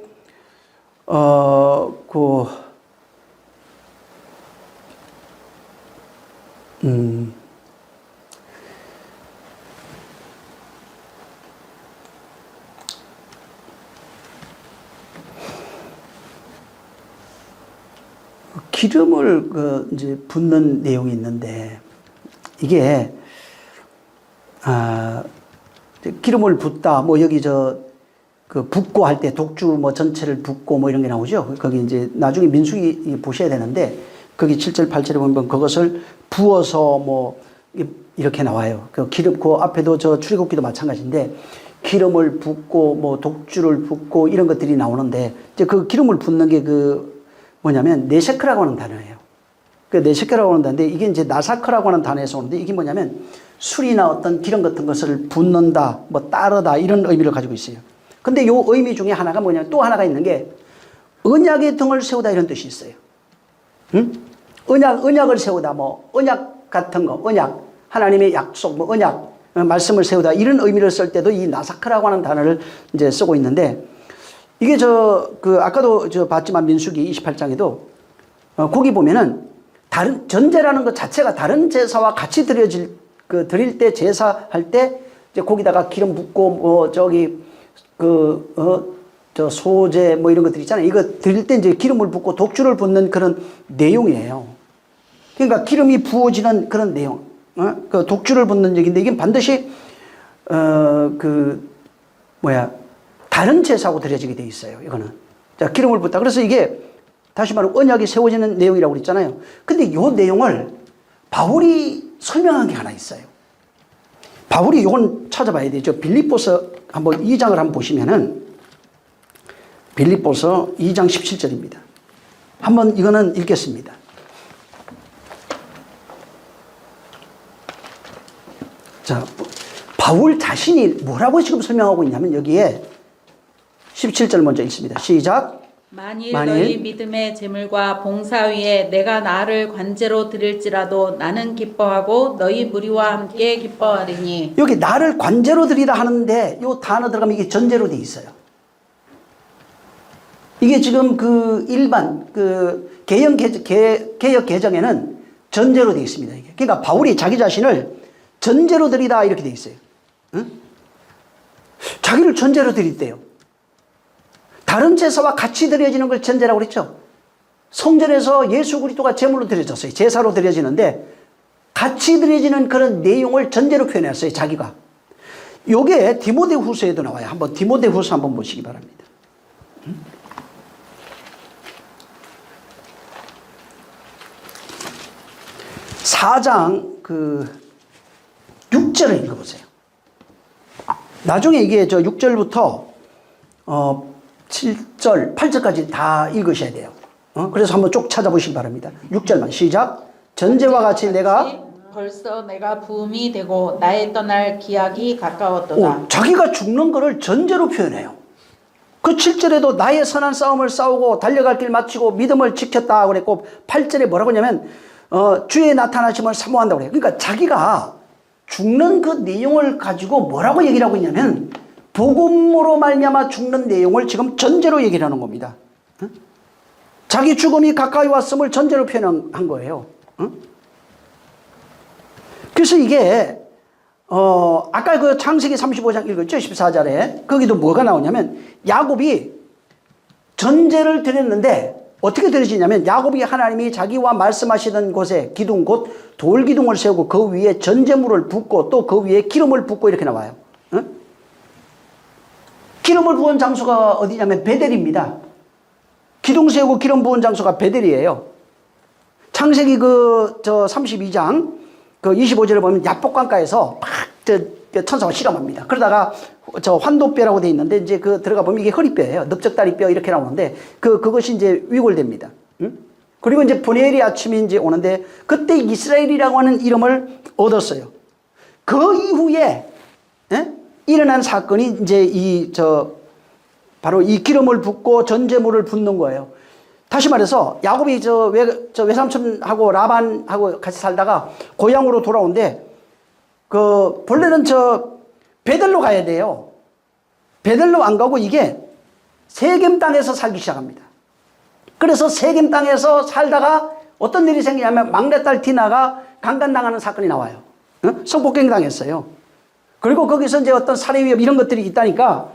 기름을 이제 붓는 내용이 있는데 이게 기름을 붓다 뭐 여기 붓고 할 때 독주 전체를 붓고 이런 게 나오죠. 거기 이제 나중에 민수기 보셔야 되는데 거기 7절 8절에 보면 그것을 부어서 이렇게 나와요. 그 기름 그 앞에도 출애굽기도 마찬가지인데 기름을 붓고 독주를 붓고 이런 것들이 나오는데 이제 그 기름을 붓는 게 뭐냐면 네세크라고 하는 단어예요. 그 네세크라고 하는 단어인데 이게 이제 나사크라고 하는 단어에서 오는데 이게 뭐냐면 술이나 어떤 기름 같은 것을 붓는다, 따르다 이런 의미를 가지고 있어요. 근데 요 의미 중에 하나가 뭐냐면 또 하나가 있는 게 언약의 등을 세우다 이런 뜻이 있어요. 응? 언약을 세우다 언약 같은 거, 언약, 하나님의 약속, 언약, 말씀을 세우다 이런 의미를 쓸 때도 이 나사크라고 하는 단어를 이제 쓰고 있는데 이게 아까도 봤지만 민수기 28장에도 거기 보면은 다른 전제라는 것 자체가 다른 제사와 같이 드릴 때 제사할 때 이제 거기다가 기름 붓고 소제 이런 것들 있잖아요. 이거 드릴 때 이제 기름을 붓고 독주를 붓는 그런 내용이에요. 그러니까 기름이 부어지는 그런 내용. 그 독주를 붓는 얘기인데 이게 반드시 다른 제사하고 드려지게 돼 있어요. 이거는. 자, 기름을 붓다. 그래서 이게 다시 말하면 언약이 세워지는 내용이라고 그랬잖아요. 근데 이 내용을 바울이 설명한 게 하나 있어요. 바울이 이건 찾아봐야 되죠. 빌립보서 한번 2장을 한번 보시면은 빌립보서 2장 17절입니다. 한번 이거는 읽겠습니다. 자, 바울 자신이 뭐라고 지금 설명하고 있냐면 여기에 17절 먼저 읽습니다. 시작. 만일 너희 믿음의 제물과 봉사 위에 내가 나를 관제로 드릴지라도 나는 기뻐하고 너희 무리와 함께 기뻐하리니. 여기 나를 관제로 드리라 하는데 이 단어 들어가면 이게 전제로 돼 있어요. 이게 지금 그 일반 그 개역 개정에는 전제로 돼 있습니다. 이게. 그러니까 바울이 자기 자신을 전제로 드리다 이렇게 돼 있어요. 응? 자기를 전제로 드리대요. 다른 제사와 같이 드려지는 걸 전제라고 그랬죠. 성전에서 예수 그리스도가 제물로 드려졌어요. 제사로 드려지는데 같이 드려지는 그런 내용을 전제로 표현했어요. 자기가. 요게 디모데후서에도 나와요. 한번 디모데후서 한번 보시기 바랍니다. 4장 그 6절을 읽어보세요. 나중에 이게 저 6절부터 7절, 8절까지 다 읽으셔야 돼요. 그래서 한번 쭉 찾아보시기 바랍니다. 6절만 시작. 전제와 같이 내가 벌써 내가 부음이 되고 나의 떠날 기약이 가까웠도다. 자기가 죽는 것을 전제로 표현해요. 그 7절에도 나의 선한 싸움을 싸우고 달려갈 길 마치고 믿음을 지켰다 그랬고 8절에 뭐라고 하냐면 주의 나타나심을 사모한다고 그래요. 그러니까 자기가 죽는 그 내용을 가지고 뭐라고 얘기를 하고 있냐면 복음으로 말미암아 죽는 내용을 지금 전제로 얘기를 하는 겁니다. 자기 죽음이 가까이 왔음을 전제로 표현한 거예요. 그래서 이게 아까 그 창세기 35장 읽었죠? 14절에 거기도 뭐가 나오냐면 야곱이 전제를 드렸는데 어떻게 드려지냐면 야곱이 하나님이 자기와 말씀하시던 곳에 기둥 곧 돌기둥을 세우고 그 위에 전제물을 붓고 또 그 위에 기름을 붓고 이렇게 나와요. 기름을 부은 장소가 어디냐면 베델입니다. 기둥 세우고 기름 부은 장소가 베델이에요. 창세기 32장 25절을 보면 야복강가에서 막 천사가 실험합니다. 그러다가 환도뼈라고 돼 있는데 이제 들어가 보면 이게 허리뼈예요. 넓적다리뼈 이렇게 나오는데 그것이 이제 위골됩니다. 그리고 이제 보니엘의 아침이 이제 오는데 그때 이스라엘이라고 하는 이름을 얻었어요. 그 이후에 일어난 사건이 이제 바로 이 기름을 붓고 전제물을 붓는 거예요. 다시 말해서 야곱이 외삼촌하고 라반하고 같이 살다가 고향으로 돌아오는데 본래는 베델로 가야 돼요. 베델로 안 가고 이게 세겜 땅에서 살기 시작합니다. 그래서 세겜 땅에서 살다가 어떤 일이 생기냐면 막내딸 디나가 강간당하는 사건이 나와요. 성폭행 당했어요. 그리고 거기서 이제 어떤 살해 위협 이런 것들이 있다니까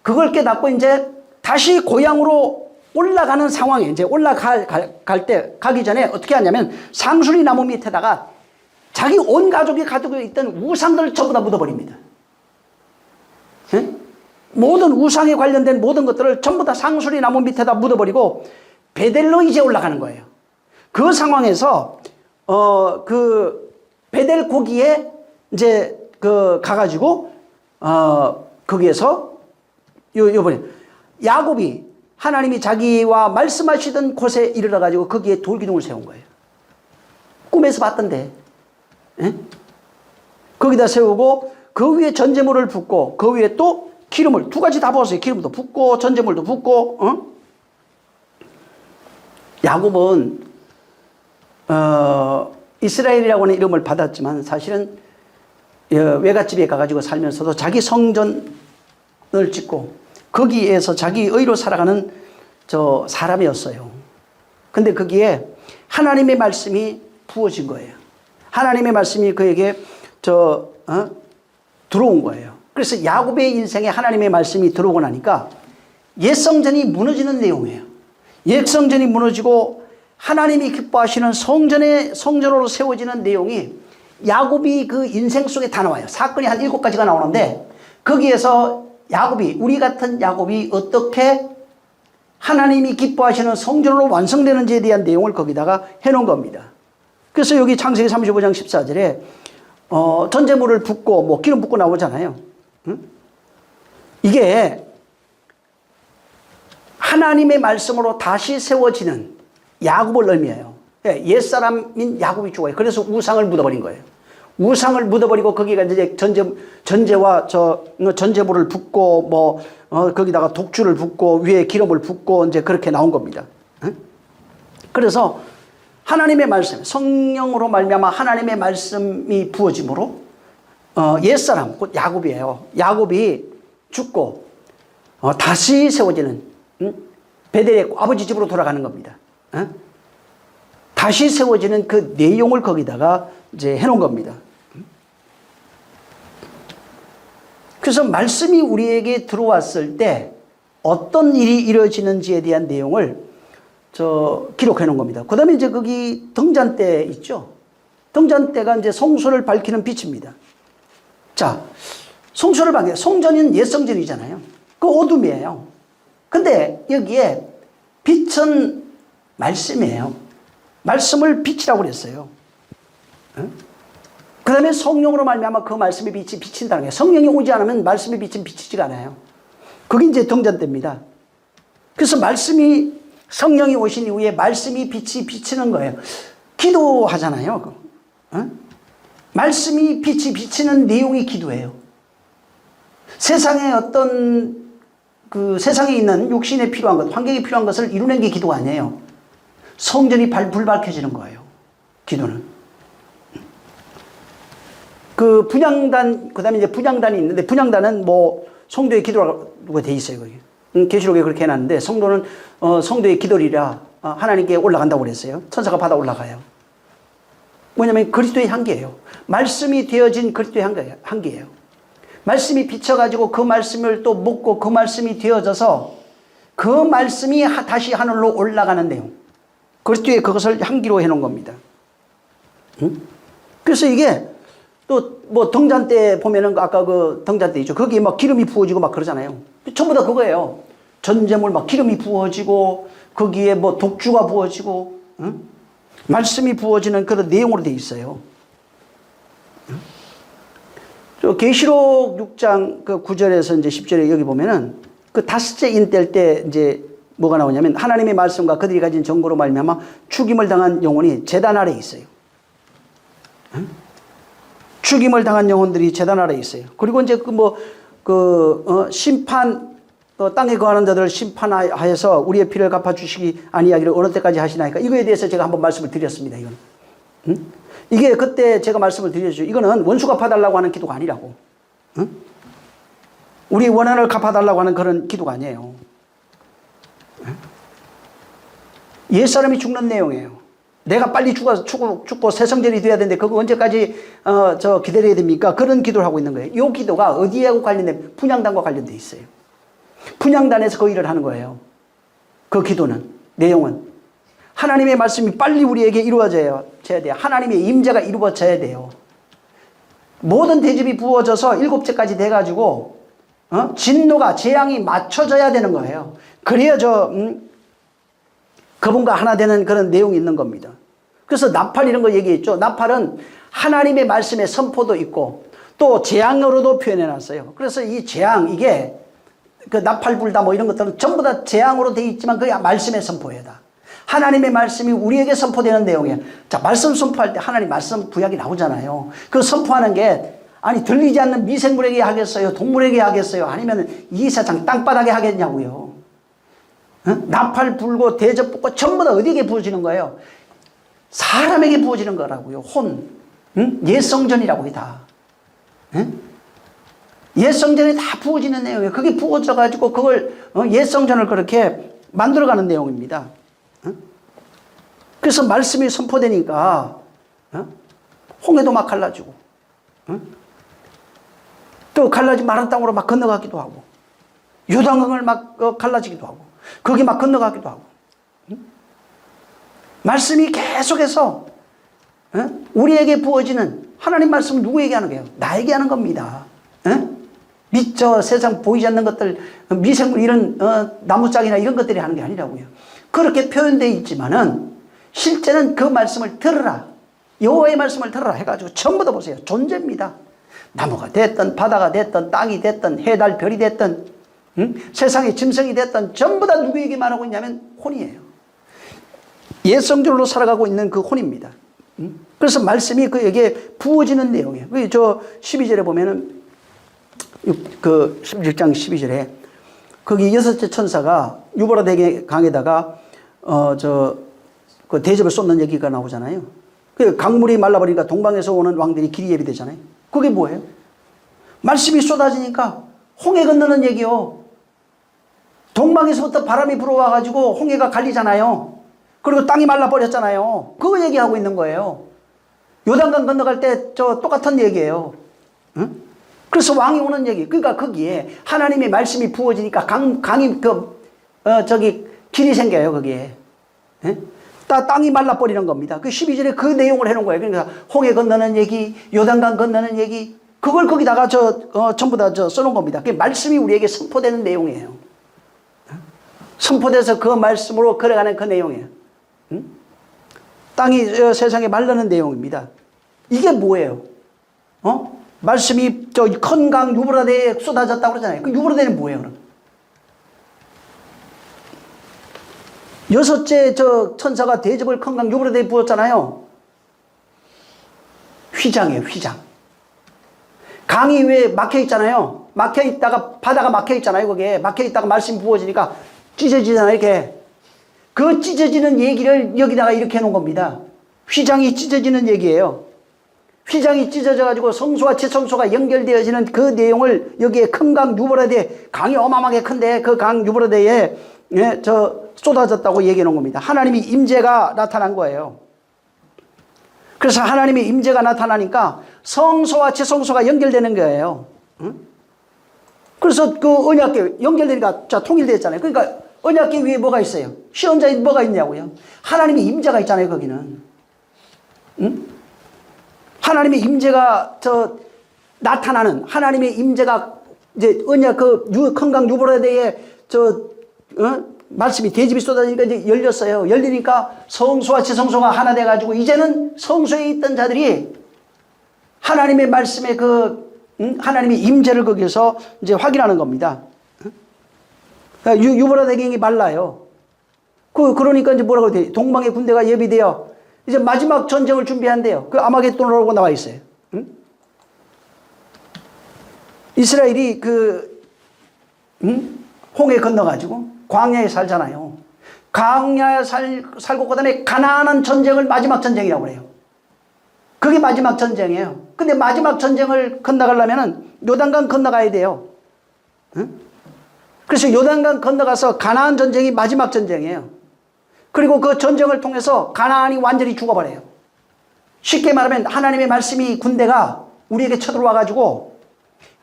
그걸 깨닫고 이제 다시 고향으로 올라가는 상황에 이제 가기 전에 어떻게 하냐면 상수리 나무 밑에다가 자기 온 가족이 가지고 있던 우상들을 전부 다 묻어버립니다. 모든 우상에 관련된 모든 것들을 전부 다 상수리 나무 밑에다 묻어버리고 베델로 이제 올라가는 거예요. 그 상황에서 그 베델 고기에 이제 가가지고 거기에서 요번에 야곱이 하나님이 자기와 말씀하시던 곳에 이르러가지고 거기에 돌기둥을 세운 거예요. 꿈에서 봤던데. 거기다 세우고 그 위에 전제물을 붓고 그 위에 또 기름을 두 가지 다 부었어요. 기름도 붓고 전제물도 붓고. 야곱은 이스라엘이라고 하는 이름을 받았지만 사실은 외갓집에 가가지고 살면서도 자기 성전을 짓고 거기에서 자기 의로 살아가는 사람이었어요. 근데 거기에 하나님의 말씀이 부어진 거예요. 하나님의 말씀이 그에게 들어온 거예요. 그래서 야곱의 인생에 하나님의 말씀이 들어오고 나니까 옛 성전이 무너지는 내용이에요. 옛 성전이 무너지고 하나님이 기뻐하시는 성전으로 세워지는 내용이 야곱이 그 인생 속에 다 나와요. 사건이 한 7가지가 나오는데 거기에서 야곱이, 우리 같은 야곱이 어떻게 하나님이 기뻐하시는 성전으로 완성되는지에 대한 내용을 거기다가 해놓은 겁니다. 그래서 여기 창세기 35장 14절에 전제물을 붓고 뭐 기름 붓고 나오잖아요. 응? 이게 하나님의 말씀으로 다시 세워지는 야곱을 의미해요. 옛사람인 야곱이 죽어요. 그래서 우상을 묻어버린 거예요. 우상을 묻어버리고 거기가 이제 전제와 전제물을 붓고 뭐 거기다가 독주를 붓고 위에 기름을 붓고 이제 그렇게 나온 겁니다. 그래서 하나님의 말씀, 성령으로 말미암아 하나님의 말씀이 부어짐으로 옛사람 곧 야곱이에요. 야곱이 죽고 다시 세워지는 베델의 아버지 집으로 돌아가는 겁니다. 다시 세워지는 그 내용을 거기다가 이제 해놓은 겁니다. 그래서 말씀이 우리에게 들어왔을 때 어떤 일이 이루어지는지에 대한 내용을 기록해 놓은 겁니다. 그 다음에 이제 거기 등잔대 있죠. 등잔대가 이제 성소를 밝히는 빛입니다. 자, 성소를 밝히는, 성전은 옛 성전이잖아요. 그 어둠이에요. 근데 여기에 빛은 말씀이에요. 말씀을 빛이라고 그랬어요. 그 다음에 성령으로 말미암아 그 말씀의 빛이 비친다는 거예요. 성령이 오지 않으면 말씀의 빛은 비치지가 않아요. 그게 이제 등잔대입니다. 그래서 말씀이, 성령이 오신 이후에 말씀이 빛이 비치는 거예요. 기도하잖아요. 말씀이 빛이 비치는 내용이 기도예요. 세상에 어떤 세상에 있는 육신에 필요한 것, 환경에 필요한 것을 이루는 게 기도가 아니에요. 성전이 불밝혀지는 거예요. 기도는. 그 분향단, 그 다음에 이제 분향단이 있는데, 분향단은 뭐 성도의 기도가 돼 있어요. 거기. 계시록에 그렇게 해놨는데, 성도는 성도의 기도리라 하나님께 올라간다고 그랬어요. 천사가 받아 올라가요. 뭐냐면 그리스도의 향기예요. 말씀이 되어진 그리스도의 향기예요. 말씀이 비쳐가지고 그 말씀을 또 묻고 그 말씀이 되어져서 그 말씀이 다시 하늘로 올라가는 내용. 그리스도의 그것을 향기로 해놓은 겁니다. 그래서 이게 또 뭐 등잔대 보면은 아까 그 등잔대 있죠. 거기에 막 기름이 부어지고 막 그러잖아요. 전부 다 그거예요. 전제물 막 기름이 부어지고 거기에 뭐 독주가 부어지고 말씀이 부어지는 그런 내용으로 되어 있어요. 저 계시록 6장 그 9절에서 이제 10절에 여기 보면은 그 다섯째 인 뗄 때 이제 뭐가 나오냐면 하나님의 말씀과 그들이 가진 정보로 말미암아 죽임을 당한 영혼이 제단 아래에 있어요. 죽임을 당한 영혼들이 제단 아래에 있어요. 그리고 이제 심판, 땅에 거하는 자들을 심판하여서 우리의 피를 갚아주시기 아니하기를 어느 때까지 하시나이까. 이거에 대해서 제가 한번 말씀을 드렸습니다. 이건. 이게 그때 제가 말씀을 드렸죠. 이거는 원수 갚아달라고 하는 기도가 아니라고. 우리 원한을 갚아달라고 하는 그런 기도가 아니에요. 옛사람이 죽는 내용이에요. 내가 빨리 죽고 새 성전이 돼야 되는데 그거 언제까지 기다려야 됩니까? 그런 기도를 하고 있는 거예요. 이 기도가 어디하고 관련된, 분향단과 관련돼 있어요. 분향단에서 그 일을 하는 거예요. 그 기도는, 내용은 하나님의 말씀이 빨리 우리에게 이루어져야 돼요. 하나님의 임재가 이루어져야 돼요. 모든 대접이 부어져서 7째까지 돼가지고 진노가, 재앙이 맞춰져야 되는 거예요. 그래야 그분과 하나 되는 그런 내용이 있는 겁니다. 그래서 나팔 이런 거 얘기했죠. 나팔은 하나님의 말씀의 선포도 있고 또 재앙으로도 표현해 놨어요. 그래서 이 재앙, 이게 그 나팔 불다 뭐 이런 것들은 전부 다 재앙으로 되어 있지만 그게 말씀의 선포예다. 하나님의 말씀이 우리에게 선포되는 내용이에요. 자, 말씀 선포할 때 하나님 말씀 구약이 나오잖아요. 그 선포하는 게 아니 들리지 않는 미생물에게 하겠어요? 동물에게 하겠어요? 아니면 이 세상 땅바닥에 하겠냐고요. 나팔 불고 대접 붓고 전부 다 어디에게 부어지는 거예요? 사람에게 부어지는 거라고요. 옛 성전이라고 이게 다. 옛 성전에 다 부어지는 내용이에요. 그게 부어져 가지고 그걸 옛 성전을 그렇게 만들어가는 내용입니다. 그래서 말씀이 선포되니까 홍해도 막 갈라지고 또 갈라진 마른 땅으로 막 건너가기도 하고 요단강을 막 갈라지기도 하고 거기 막 건너가기도 하고 말씀이 계속해서 우리에게 부어지는 하나님 말씀은 누구에게 하는 거예요? 나에게 하는 겁니다. 저 세상 보이지 않는 것들, 미생물 이런 나무짝이나 이런 것들이 하는 게 아니라고요. 그렇게 표현되어 있지만은 실제는 그 말씀을 들으라, 여호와의 말씀을 들으라 해가지고 전부 다 보세요. 존재입니다. 나무가 됐든 바다가 됐든 땅이 됐든 해, 달, 별이 됐든 세상의 짐승이 됐든 전부 다 누구에게 말하고 있냐면 혼이에요. 옛 성전으로 살아가고 있는 그 혼입니다. 그래서 말씀이 그에게 부어지는 내용이에요. 저 12절에 보면은 그 16장 12절에 거기 여섯째 천사가 유보라데 강에다가 그 대접을 쏟는 얘기가 나오잖아요. 그 강물이 말라버리니까 동방에서 오는 왕들이 길이 예비되잖아요. 그게 뭐예요? 말씀이 쏟아지니까 홍해 건너는 얘기요. 동방에서부터 바람이 불어와가지고 홍해가 갈리잖아요. 그리고 땅이 말라버렸잖아요. 그거 얘기하고 있는 거예요. 요단강 건너갈 때 저 똑같은 얘기예요. 응? 그래서 왕이 오는 얘기. 그러니까 거기에 하나님의 말씀이 부어지니까 강이 길이 생겨요, 거기에. 예? 땅이 말라버리는 겁니다. 그 12절에 그 내용을 해놓은 거예요. 그러니까 홍해 건너는 얘기, 요단강 건너는 얘기, 그걸 거기다가 전부 다 써놓은 겁니다. 그 말씀이 우리에게 선포되는 내용이에요. 선포돼서 그 말씀으로 걸어가는 그 내용이에요. 땅이 세상에 말르는 내용입니다. 이게 뭐예요? 말씀이 큰 강 유브라데에 쏟아졌다고 그러잖아요. 그 유브라데는 뭐예요, 그럼? 여섯째 천사가 대접을 큰 강 유브라데에 부었잖아요. 휘장이에요, 휘장. 강이 왜 막혀 있잖아요. 막혀 있다가 바다가 막혀 있잖아요. 거기에 막혀 있다가 말씀이 부어지니까 찢어지잖아요, 이렇게. 그 찢어지는 얘기를 여기다가 이렇게 해놓은 겁니다. 휘장이 찢어지는 얘기예요. 휘장이 찢어져가지고 성소와 지성소가 연결되어지는 그 내용을 여기에 큰 강 유브라데, 강이 어마어마하게 큰데 그 강 유브라데에 쏟아졌다고 얘기해 놓은 겁니다. 하나님의 임재가 나타난 거예요. 그래서 하나님의 임재가 나타나니까 성소와 지성소가 연결되는 거예요. 그래서 그 언약궤 연결되니까 통일됐잖아요. 그러니까 언약궤 위에 뭐가 있어요? 시언자에 뭐가 있냐고요? 하나님의 임재가 있잖아요, 거기는. 하나님의 임재가 나타나는, 하나님의 임재가 이제 언약 큰 강 유브라데에 말씀이 대집이 쏟아지니까 이제 열렸어요. 열리니까 성소와 지성소가 하나 돼가지고 이제는 성소에 있던 자들이 하나님의 말씀에 하나님의 임재를 거기서 이제 확인하는 겁니다. 유브라데강이 말라요. 그러니까 이제 뭐라고 돼? 동방의 군대가 예비되어 이제 마지막 전쟁을 준비한대요. 그 아마겟돈이라고 나와 있어요. 이스라엘이 홍해 건너가지고 광야에 살잖아요. 광야에 살고 그다음에 가나안 전쟁을 마지막 전쟁이라고 그래요. 그게 마지막 전쟁이에요. 근데 마지막 전쟁을 건너가려면은 요단강 건너가야 돼요. 그래서 요단강 건너가서 가나안 전쟁이 마지막 전쟁이에요. 그리고 그 전쟁을 통해서 가나안이 완전히 죽어버려요. 쉽게 말하면 하나님의 말씀이 군대가 우리에게 쳐들어와가지고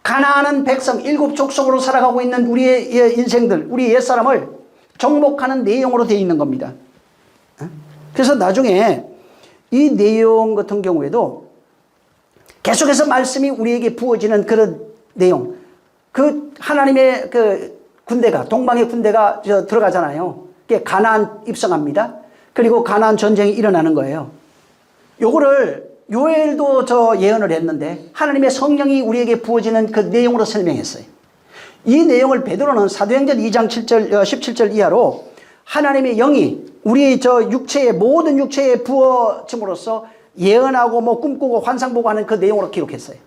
가나안은 백성, 7족속으로 살아가고 있는 우리의 인생들, 우리 옛사람을 정복하는 내용으로 되어 있는 겁니다. 그래서 나중에 이 내용 같은 경우에도 계속해서 말씀이 우리에게 부어지는 그런 내용, 하나님의 군대가, 동방의 군대가 들어가잖아요. 그게 가나안 입성합니다. 그리고 가나안 전쟁이 일어나는 거예요. 요거를 요엘도 예언을 했는데 하나님의 성령이 우리에게 부어지는 그 내용으로 설명했어요. 이 내용을 베드로는 사도행전 2장 17절 이하로 하나님의 영이 우리 육체의 모든 육체에 부어짐으로써 예언하고 꿈꾸고 환상 보고 하는 그 내용으로 기록했어요.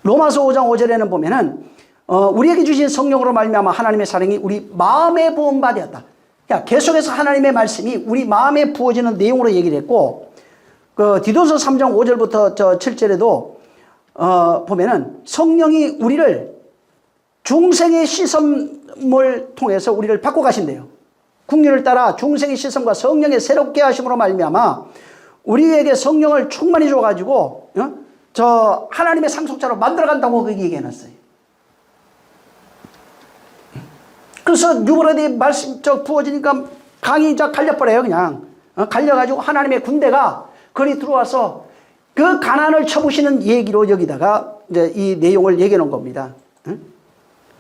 로마서 5장 5절에는 보면은 우리에게 주신 성령으로 말미암아 하나님의 사랑이 우리 마음에 부은 바 되었다. 그러니까 계속해서 하나님의 말씀이 우리 마음에 부어지는 내용으로 얘기를 했고, 디도서 3장 5절부터 7절에도 보면은 성령이 우리를 중생의 시선을 통해서 우리를 바꿔 가신대요. 국률을 따라 중생의 시선과 성령의 새롭게 하심으로 말미암아 우리에게 성령을 충만히 줘가지고 하나님의 상속자로 만들어간다고 그렇게 얘기해놨어요. 그래서 유브라데 말씀 부어지니까 강이 갈려버려요. 그냥 갈려가지고 하나님의 군대가 거기 들어와서 그 가난을 쳐부시는 얘기로 여기다가 이제 이 내용을 얘기해 놓은 겁니다.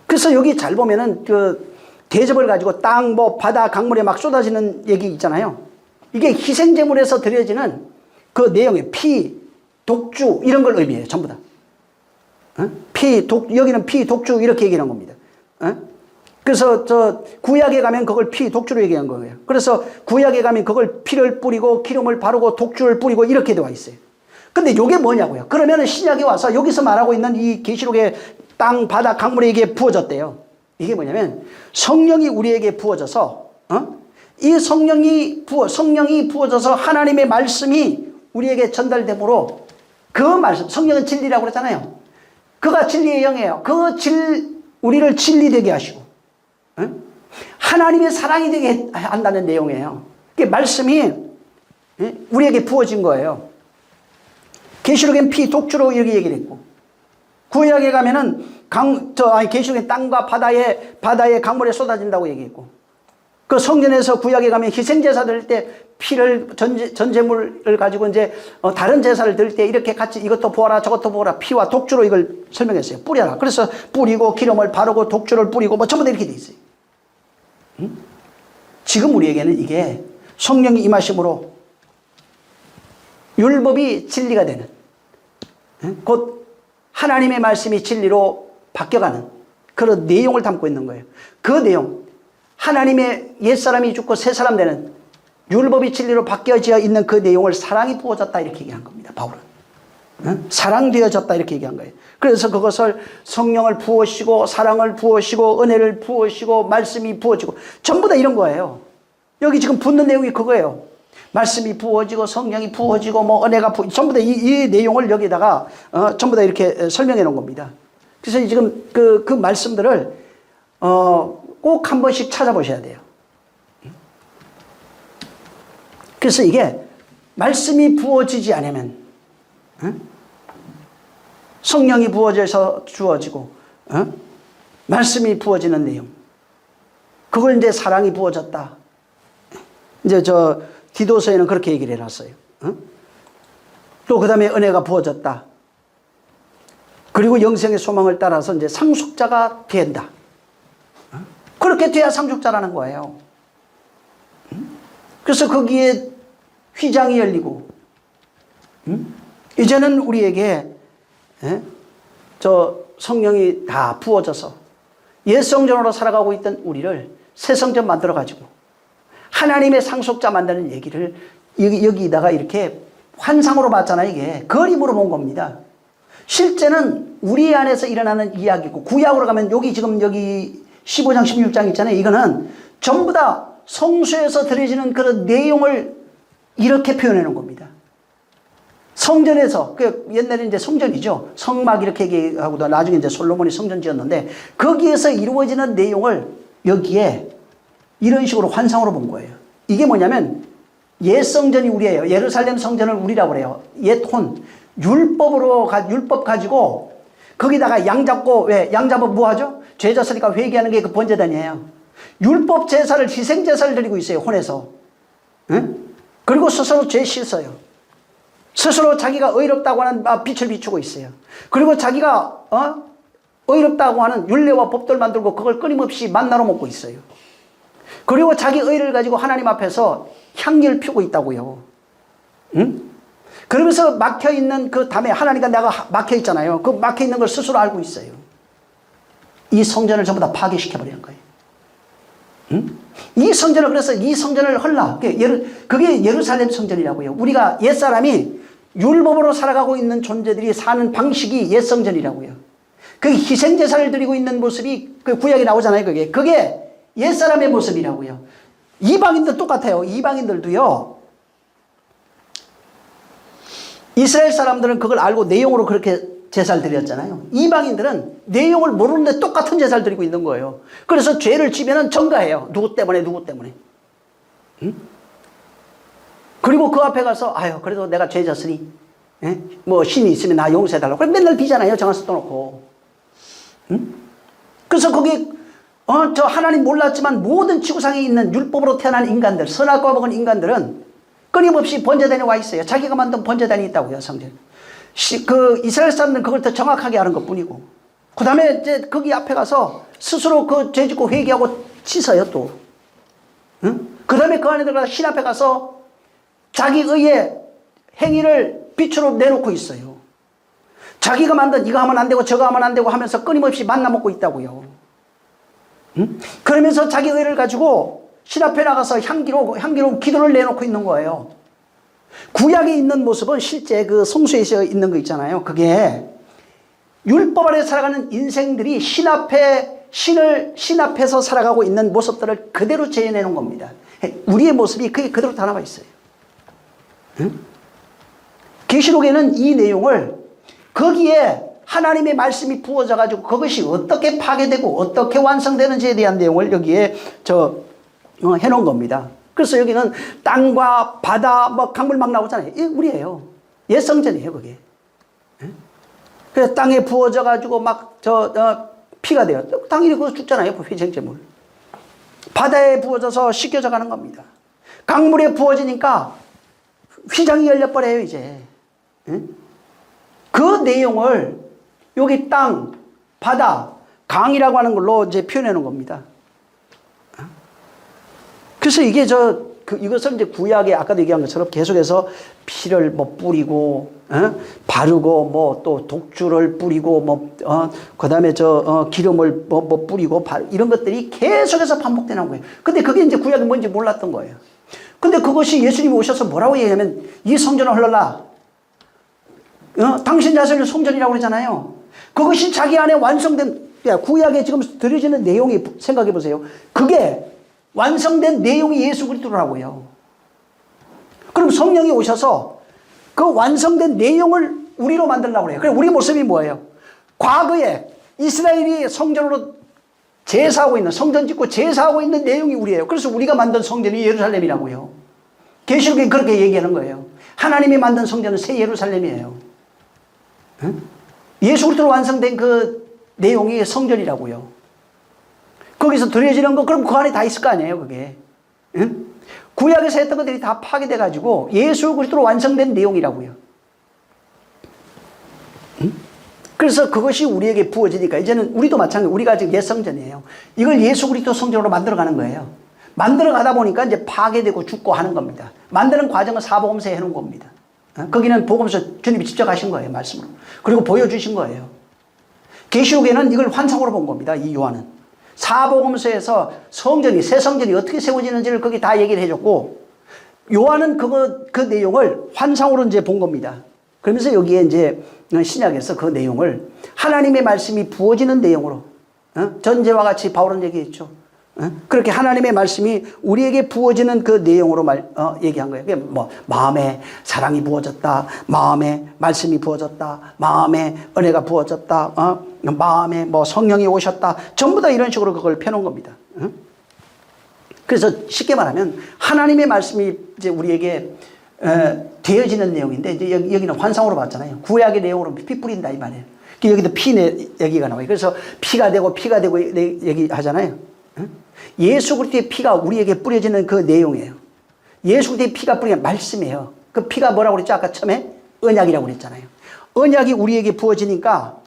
그래서 여기 잘 보면은 그 대접을 가지고 땅, 뭐 바다, 강물에 막 쏟아지는 얘기 있잖아요. 이게 희생제물에서 드려지는 그 내용의 피, 독주 이런 걸 의미해요. 전부 다. 여기는 피, 독주 이렇게 얘기하는 겁니다. 그래서 저 구약에 가면 그걸 피, 독주로 얘기한 거예요. 그래서 구약에 가면 그걸 피를 뿌리고 기름을 바르고 독주를 뿌리고 이렇게 되어 있어요. 근데 이게 뭐냐고요. 그러면 신약에 와서 여기서 말하고 있는 이 계시록의 땅, 바다, 강물에 이게 부어졌대요. 이게 뭐냐면 성령이 우리에게 부어져서 이 성령이 부어져서 하나님의 말씀이 우리에게 전달되므로 그 말씀, 성령은 진리라고 그랬잖아요. 그가 진리의 영이에요. 우리를 진리되게 하시고 하나님의 사랑이 되게 한다는 내용이에요. 그 말씀이 우리에게 부어진 거예요. 계시록엔 피, 독주로 이렇게 얘기를 했고 구약에 가면은 계시록엔 땅과 바다에 강물에 쏟아진다고 얘기했고 그 성전에서 구약에 가면 희생제사 드릴 때 피를 전제물을 가지고 이제 다른 제사를 드릴 때 이렇게 같이 이것도 부어라 저것도 부어라 피와 독주로 이걸 설명했어요. 뿌려라. 그래서 뿌리고 기름을 바르고 독주를 뿌리고 뭐 전부 다 이렇게 돼 있어요. 지금 우리에게는 이게 성령이 임하심으로 율법이 진리가 되는 곧 하나님의 말씀이 진리로 바뀌어가는 그런 내용을 담고 있는 거예요. 그 내용 하나님의 옛사람이 죽고 새사람 되는 율법이 진리로 바뀌어져 있는 그 내용을 사랑이 부어졌다 이렇게 얘기한 겁니다. 바울은 사랑되어졌다 이렇게 얘기한 거예요. 그래서 그것을 성령을 부으시고 사랑을 부으시고 은혜를 부으시고 말씀이 부어지고 전부 다 이런 거예요. 여기 지금 붙는 내용이 그거예요. 말씀이 부어지고 성령이 부어지고 뭐 은혜가 전부 다 이 내용을 여기다가 전부 다 이렇게 설명해 놓은 겁니다. 그래서 지금 그 말씀들을 꼭 한 번씩 찾아보셔야 돼요. 그래서 이게 말씀이 부어지지 않으면 성령이 부어져서 주어지고 말씀이 부어지는 내용 그걸 이제 사랑이 부어졌다. 이제 저 디도서에는 그렇게 얘기를 해놨어요. 또 그 다음에 은혜가 부어졌다. 그리고 영생의 소망을 따라서 이제 상속자가 된다. 그렇게 돼야 상속자라는 거예요. 그래서 거기에 휘장이 열리고 이제는 우리에게 저 성령이 다 부어져서 옛 성전으로 살아가고 있던 우리를 새 성전 만들어 가지고 하나님의 상속자 만드는 얘기를 여기다가 이렇게 환상으로 봤잖아요. 이게 그림으로 본 겁니다. 실제는 우리 안에서 일어나는 이야기고 구약으로 가면 여기 15장 16장 있잖아요. 이거는 전부 다 성수에서 드려지는 그런 내용을 이렇게 표현해 놓은 겁니다. 성전에서 옛날에 이제 성전이죠. 성막 이렇게 얘기하고도 나중에 이제 솔로몬이 성전 지었는데 거기에서 이루어지는 내용을 여기에 이런 식으로 환상으로 본 거예요. 이게 뭐냐면 옛 성전이 우리예요. 예루살렘 성전을 우리라고 그래요. 옛 혼 율법 가지고 거기다가 양 잡고 양 잡으면 뭐 하죠? 죄 졌으니까 회개하는 게 그 번제단이에요. 율법 제사를 희생 제사를 드리고 있어요. 혼에서. 그리고 스스로 죄 씻어요. 스스로 자기가 의롭다고 하는 빛을 비추고 있어요. 그리고 자기가 의롭다고 하는 율례와 법들 만들고 그걸 끊임없이 만나로 먹고 있어요. 그리고 자기 의를 가지고 하나님 앞에서 향기를 피우고 있다고요. 그러면서 막혀있는 그 담에 하나님과 내가 막혀있잖아요. 그 막혀있는 걸 스스로 알고 있어요. 이 성전을 전부 다 파괴시켜버리는 거예요. 이 성전을 그래서 이 성전을 헐라. 그게 예루살렘 성전이라고요. 우리가 옛사람이 율법으로 살아가고 있는 존재들이 사는 방식이 옛 성전이라고요. 그 희생제사를 드리고 있는 모습이 그 구약에 나오잖아요. 그게 옛사람의 모습이라고요. 이방인도 똑같아요. 이방인들도요. 이스라엘 사람들은 그걸 알고 내용으로 그렇게 제사를 드렸잖아요. 이방인들은 내용을 모르는데 똑같은 제사를 드리고 있는 거예요. 그래서 죄를 지면은 전가해요. 누구 때문에. 그리고 그 앞에 가서 그래도 내가 죄 졌으니 뭐 신이 있으면 나 용서해달라고. 그래 맨날 비잖아요. 정한수 떠놓고. 그래서 거기 저 하나님 몰랐지만 모든 지구상에 있는 율법으로 태어난 인간들, 선악과 먹은 인간들은 끊임없이 번제단이 와 있어요. 자기가 만든 번제단이 있다고요, 성전. 그 이스라엘 사람들은 그걸 더 정확하게 하는 것 뿐이고. 그 다음에 이제 거기 앞에 가서 스스로 그 죄 짓고 회개하고 씻어요, 또. 응? 그 다음에 그 안에 들어가서 신 앞에 가서 자기 의의 행위를 빛으로 내놓고 있어요. 자기가 만든 이거 하면 안 되고 저거 하면 안 되고 하면서 끊임없이 만나 먹고 있다고요. 응? 그러면서 자기 의를 가지고 신 앞에 나가서 향기로운 기도를 내놓고 있는 거예요. 구약에 있는 모습은 실제 그 성수에 있는 거 있잖아요. 그게 율법 아래 살아가는 인생들이 신 앞에서 살아가고 있는 모습들을 그대로 재현해 놓은 겁니다. 우리의 모습이 그게 그대로 다 나와 있어요. 응? 계시록에는 이 내용을 거기에 하나님의 말씀이 부어져 가지고 그것이 어떻게 파괴되고 어떻게 완성되는지에 대한 내용을 여기에 해놓은 겁니다. 그래서 여기는 땅과 바다, 뭐 강물 막 나오잖아요. 이게 우리예요. 옛 성전이에요, 그게. 그래서 땅에 부어져 가지고 막 피가 돼요. 당연히 그거 죽잖아요, 회생제물. 바다에 부어져서 씻겨져 가는 겁니다. 강물에 부어지니까 휘장이 열려버려요, 이제. 그 내용을 여기 땅, 바다, 강이라고 하는 걸로 이제 표현해 놓은 겁니다. 그래서 이게 이것을 이제 구약에 아까도 얘기한 것처럼 계속해서 피를 뭐 뿌리고, 바르고, 뭐 또 독주를 뿌리고, 그 다음에 기름을 뭐 뿌리고, 이런 것들이 계속해서 반복되는 거예요. 근데 그게 이제 구약이 뭔지 몰랐던 거예요. 근데 그것이 예수님이 오셔서 뭐라고 얘기하면 이 성전을 헐러라. 당신 자신을 성전이라고 그러잖아요. 그것이 자기 안에 완성된, 구약에 지금 드려지는 내용이 생각해 보세요. 그게 완성된 내용이 예수 그리스도라고요. 그럼 성령이 오셔서 그 완성된 내용을 우리로 만들려고 해요. 그럼 우리 모습이 뭐예요? 과거에 이스라엘이 성전으로 제사하고 있는, 성전 짓고 제사하고 있는 내용이 우리예요. 그래서 우리가 만든 성전이 예루살렘이라고요. 계시록에 그렇게 얘기하는 거예요. 하나님이 만든 성전은 새 예루살렘이에요. 예수 그리스도로 완성된 그 내용이 성전이라고요. 거기서 드려지는 거, 그럼 그 안에 다 있을 거 아니에요, 그게. 응? 구약에서 했던 것들이 다 파괴돼가지고 예수 그리스도로 완성된 내용이라고요. 응? 그래서 그것이 우리에게 부어지니까 이제는 우리도 마찬가지로 우리가 지금 옛 성전이에요. 이걸 예수 그리스도 성전으로 만들어가는 거예요. 만들어가다 보니까 이제 파괴되고 죽고 하는 겁니다. 만드는 과정은 사복음서에 해놓은 겁니다. 거기는 복음서 주님이 직접 하신 거예요, 말씀으로. 그리고 보여주신 거예요. 계시록에는 이걸 환상으로 본 겁니다, 이 요한은. 사복음서에서 성전이, 새 성전이 어떻게 세워지는지를 거기 다 얘기를 해줬고, 요한은 그 내용을 환상으로 이제 본 겁니다. 그러면서 여기에 이제 신약에서 그 내용을 하나님의 말씀이 부어지는 내용으로, 전제와 같이 바울은 얘기했죠. 그렇게 하나님의 말씀이 우리에게 부어지는 그 내용으로 얘기한 거예요. 그게 뭐 마음에 사랑이 부어졌다, 마음에 말씀이 부어졌다, 마음에 은혜가 부어졌다, 마음에 뭐 성령이 오셨다, 전부 다 이런 식으로 그걸 펴놓은 겁니다. 그래서 쉽게 말하면 하나님의 말씀이 이제 우리에게 되어지는 내용인데, 이제 여기는 환상으로 봤잖아요. 구약의 내용으로 피 뿌린다 이 말이에요. 여기도 피 얘기가 나와요. 그래서 피가 되고 얘기하잖아요. 예수 그리스도의 피가 우리에게 뿌려지는 그 내용이에요. 예수 그리스도의 피가 뿌리는 말씀이에요. 그 피가 뭐라고 그랬죠? 아까 처음에 언약이라고 그랬잖아요. 언약이 우리에게 부어지니까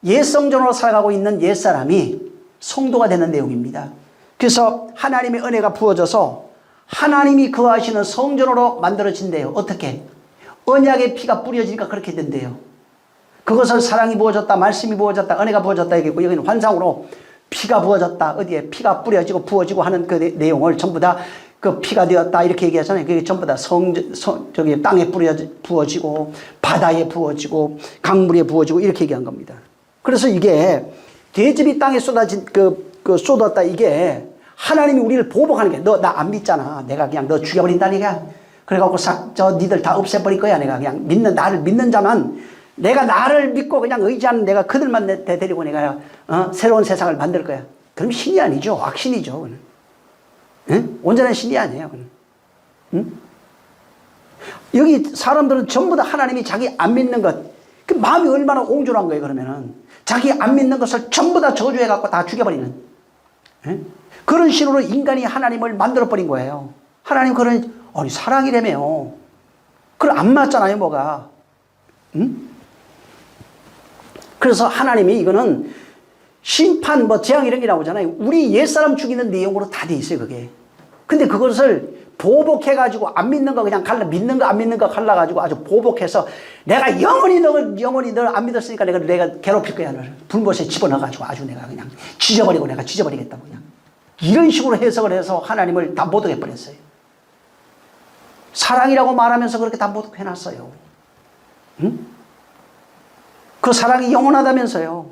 옛 성전으로 살아가고 있는 옛 사람이 성도가 되는 내용입니다. 그래서 하나님의 은혜가 부어져서 하나님이 거하시는 성전으로 만들어진대요. 어떻게? 언약의 피가 뿌려지니까 그렇게 된대요. 그것을 사랑이 부어졌다, 말씀이 부어졌다, 은혜가 부어졌다 얘기했고, 여기는 환상으로 피가 부어졌다, 어디에 피가 뿌려지고 부어지고 하는 그 내용을 전부 다 그 피가 되었다 이렇게 얘기하잖아요. 그게 전부 다 저기 땅에 부어지고 바다에 부어지고 강물에 부어지고 이렇게 얘기한 겁니다. 그래서 이게 계집이 땅에 쏟아진 쏟았다, 이게 하나님이 우리를 보복하는 게, 너 나 안 믿잖아, 내가 그냥 너 죽여버린다니까. 그래갖고 니들 다 없애버릴 거야. 내가 그냥 나를 믿는 자만, 내가 나를 믿고 그냥 의지하는 내가 그들만 데리고 내가 새로운 세상을 만들 거야. 그럼 신이 아니죠. 악신이죠. 그는. 응? 온전한 신이 아니에요. 그는. 응? 여기 사람들은 전부 다 하나님이 자기 안 믿는 것, 그 마음이 얼마나 옹졸한 거예요. 그러면은 자기 안 믿는 것을 전부 다 저주해갖고 다 죽여버리는, 응? 그런 식으로 인간이 하나님을 만들어버린 거예요. 하나님 그런 아니 사랑이라며요. 그럼 안 맞잖아요 뭐가. 응? 그래서 하나님이 이거는 심판 뭐 재앙 이런 게 나오잖아요. 우리 옛사람 죽이는 내용으로 다 돼 있어요 그게. 근데 그것을 보복해가지고 안 믿는 거 그냥 갈라, 믿는 거 안 믿는 거 갈라가지고 아주 보복해서 내가 영원히 널 안 믿었으니까 내가 괴롭힐 거야 너를. 불못에 집어넣어가지고 아주 내가 그냥 지져버리고 내가 지져버리겠다고 그냥. 이런 식으로 해석을 해서 하나님을 다 모독해버렸어요. 사랑이라고 말하면서 그렇게 다 모독해놨어요. 응? 그 사랑이 영원하다면서요.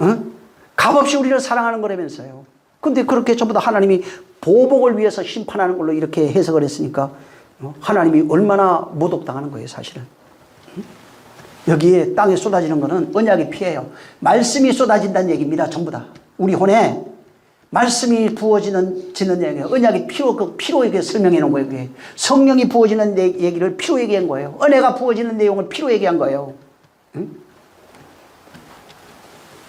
응? 값없이 우리를 사랑하는 거라면서요. 근데 그렇게 전부 다 하나님이 보복을 위해서 심판하는 걸로 이렇게 해석을 했으니까 하나님이 얼마나 모독당하는 거예요 사실은. 여기에 땅에 쏟아지는 거는 언약의 피예요. 말씀이 쏟아진다는 얘기입니다. 전부 다. 우리 혼에 말씀이 부어지는 얘기예요. 언약이 그 피로 얘기 설명해 놓은 거예요. 그게. 성령이 부어지는 얘기를 피로 얘기한 거예요. 은혜가 부어지는 내용을 피로 얘기한 거예요. 응?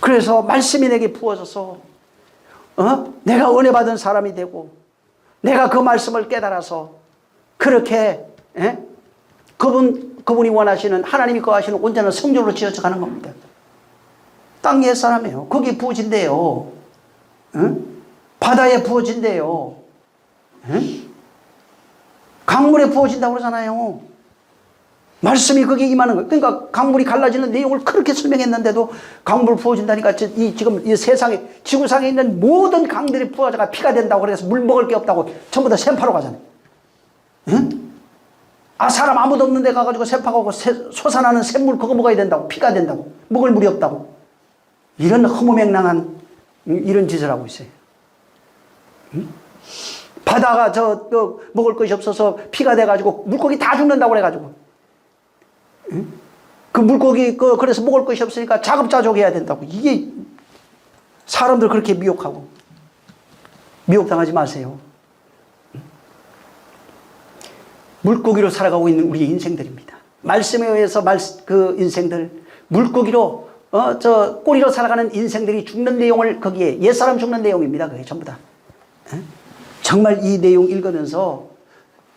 그래서 말씀이 내게 부어져서 내가 은혜 받은 사람이 되고 내가 그 말씀을 깨달아서 그렇게 그분이 원하시는 하나님이 거하시는 온전한 성전으로 지어져 가는 겁니다. 땅 옛사람이에요. 거기에 부어진대요. 바다에 부어진대요. 강물에 부어진다고 그러잖아요. 말씀이 거기에 임하는 거예요. 그러니까 강물이 갈라지는 내용을 그렇게 설명했는데도 강물 부어진다니까 지금 이 세상에 지구상에 있는 모든 강들이 부어져가 피가 된다고 그래서 물 먹을 게 없다고 전부 다 샘파로 가잖아요. 응? 사람 아무도 없는 데 가가지고 샘파가고 솟아나는 샘물 그거 먹어야 된다고 피가 된다고 먹을 물이 없다고 이런 허무맹랑한 이런 짓을 하고 있어요. 응? 바다가 먹을 것이 없어서 피가 돼가지고 물고기 다 죽는다고 그래가지고 그 물고기 그래서 먹을 것이 없으니까 자급자족해야 된다고. 이게 사람들 그렇게 미혹하고 미혹당하지 마세요. 물고기로 살아가고 있는 우리의 인생들입니다. 말씀에 의해서 그 인생들 물고기로 꼬리로 살아가는 인생들이 죽는 내용을 거기에 옛사람 죽는 내용입니다. 그게 전부 다. 정말 이 내용 읽으면서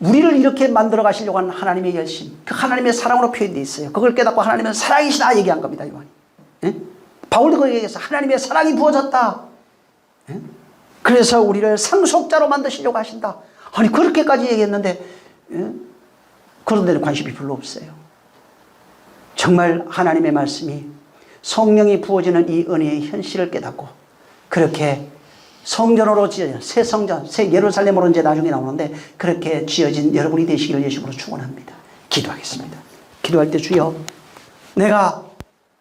우리를 이렇게 만들어 가시려고 하는 하나님의 열심, 그 하나님의 사랑으로 표현되어 있어요. 그걸 깨닫고 하나님은 사랑이시다 얘기한 겁니다. 바울도 그 얘기해서 하나님의 사랑이 부어졌다. 그래서 우리를 상속자로 만드시려고 하신다. 아니 그렇게까지 얘기했는데 그런 데는 관심이 별로 없어요. 정말 하나님의 말씀이 성령이 부어지는 이 은혜의 현실을 깨닫고 그렇게 성전으로 지어진 새 성전, 새 예루살렘으로 이제 나중에 나오는데 그렇게 지어진 여러분이 되시기를 예수님으로 축원합니다. 기도하겠습니다. 기도할 때 주여 내가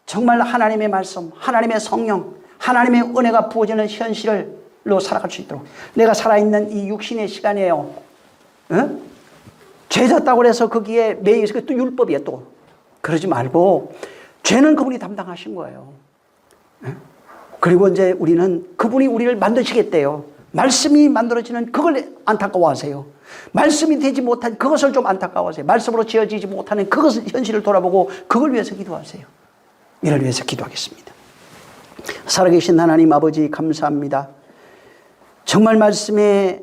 정말 하나님의 말씀, 하나님의 성령, 하나님의 은혜가 부어지는 현실로 살아갈 수 있도록 내가 살아있는 이 육신의 시간이에요. 죄 졌다고 해서 거기에 매여서 또 율법이에요 또. 그러지 말고 죄는 그분이 담당하신 거예요. 그리고 이제 우리는 그분이 우리를 만드시겠대요. 말씀이 만들어지는 그걸 안타까워하세요. 말씀이 되지 못한 그것을 좀 안타까워하세요. 말씀으로 지어지지 못하는 그것을 현실을 돌아보고 그걸 위해서 기도하세요. 이를 위해서 기도하겠습니다. 살아계신 하나님 아버지 감사합니다. 정말 말씀에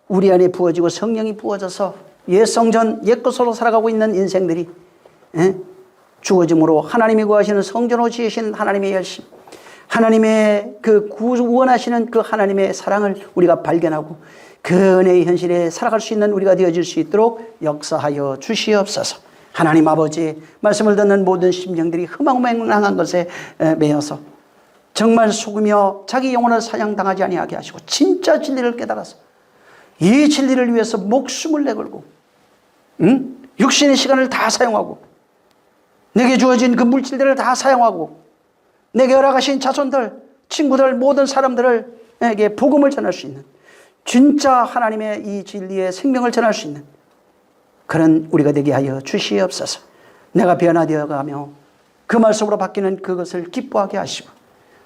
우리 안에 부어지고 성령이 부어져서 옛 성전 옛 것으로 살아가고 있는 인생들이 주어짐으로 하나님이 구하시는 성전으로 지으신 하나님의 열심, 하나님의 그 구원하시는 그 하나님의 사랑을 우리가 발견하고 그 은혜의 현실에 살아갈 수 있는 우리가 되어질 수 있도록 역사하여 주시옵소서. 하나님 아버지 말씀을 듣는 모든 심령들이 흐망망랑한 것에 매여서 정말 속으며 자기 영혼을 사냥당하지 아니하게 하시고 진짜 진리를 깨달아서 이 진리를 위해서 목숨을 내걸고 육신의 시간을 다 사용하고 내게 주어진 그 물질들을 다 사용하고 내게 허락하신 자손들, 친구들, 모든 사람들에게 복음을 전할 수 있는 진짜 하나님의 이 진리의 생명을 전할 수 있는 그런 우리가 되게 하여 주시옵소서. 내가 변화되어 가며 그 말씀으로 바뀌는 그것을 기뻐하게 하시고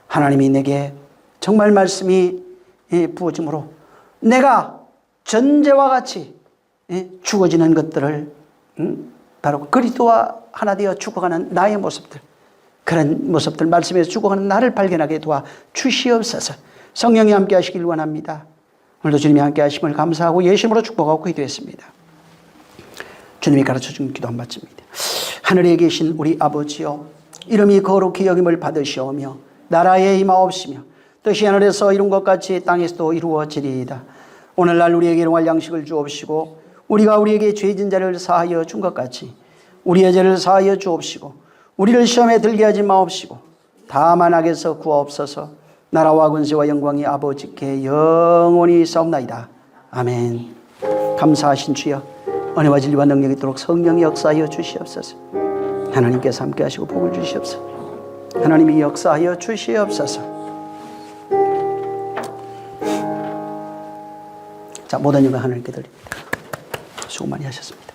하나님이 내게 정말 말씀이 부어짐으로 내가 전제와 같이 죽어지는 것들을 바로 그리스도와 하나 되어 죽어가는 나의 모습들, 그런 모습들 말씀에서 죽어가는 나를 발견하게 도와 주시옵소서. 성령이 함께 하시길 원합니다. 오늘도 주님이 함께 하심을 감사하고 예수님으로 축복하고 기도했습니다. 주님이 가르쳐준 기도 한 마디입니다. 하늘에 계신 우리 아버지여, 이름이 거룩히 여김을 받으시오며 나라에 임하옵시며 뜻이 하늘에서 이룬 것 같이 땅에서도 이루어지리이다. 오늘날 우리에게 일용할 양식을 주옵시고 우리가 우리에게 죄진 자를 사하여 준 것 같이 우리의 죄를 사하여 주옵시고 우리를 시험에 들게 하지 마옵시고 다만 악에서 구하옵소서. 나라와 권세와 영광이 아버지께 영원히 있사옵나이다. 아멘. 감사하신 주여, 은혜와 진리와 능력이 있도록 성령이 역사하여 주시옵소서. 하나님께서 함께 하시고 복을 주시옵소서. 하나님이 역사하여 주시옵소서. 자, 모든 영광 하나님께 드립니다. 수고 많이 하셨습니다.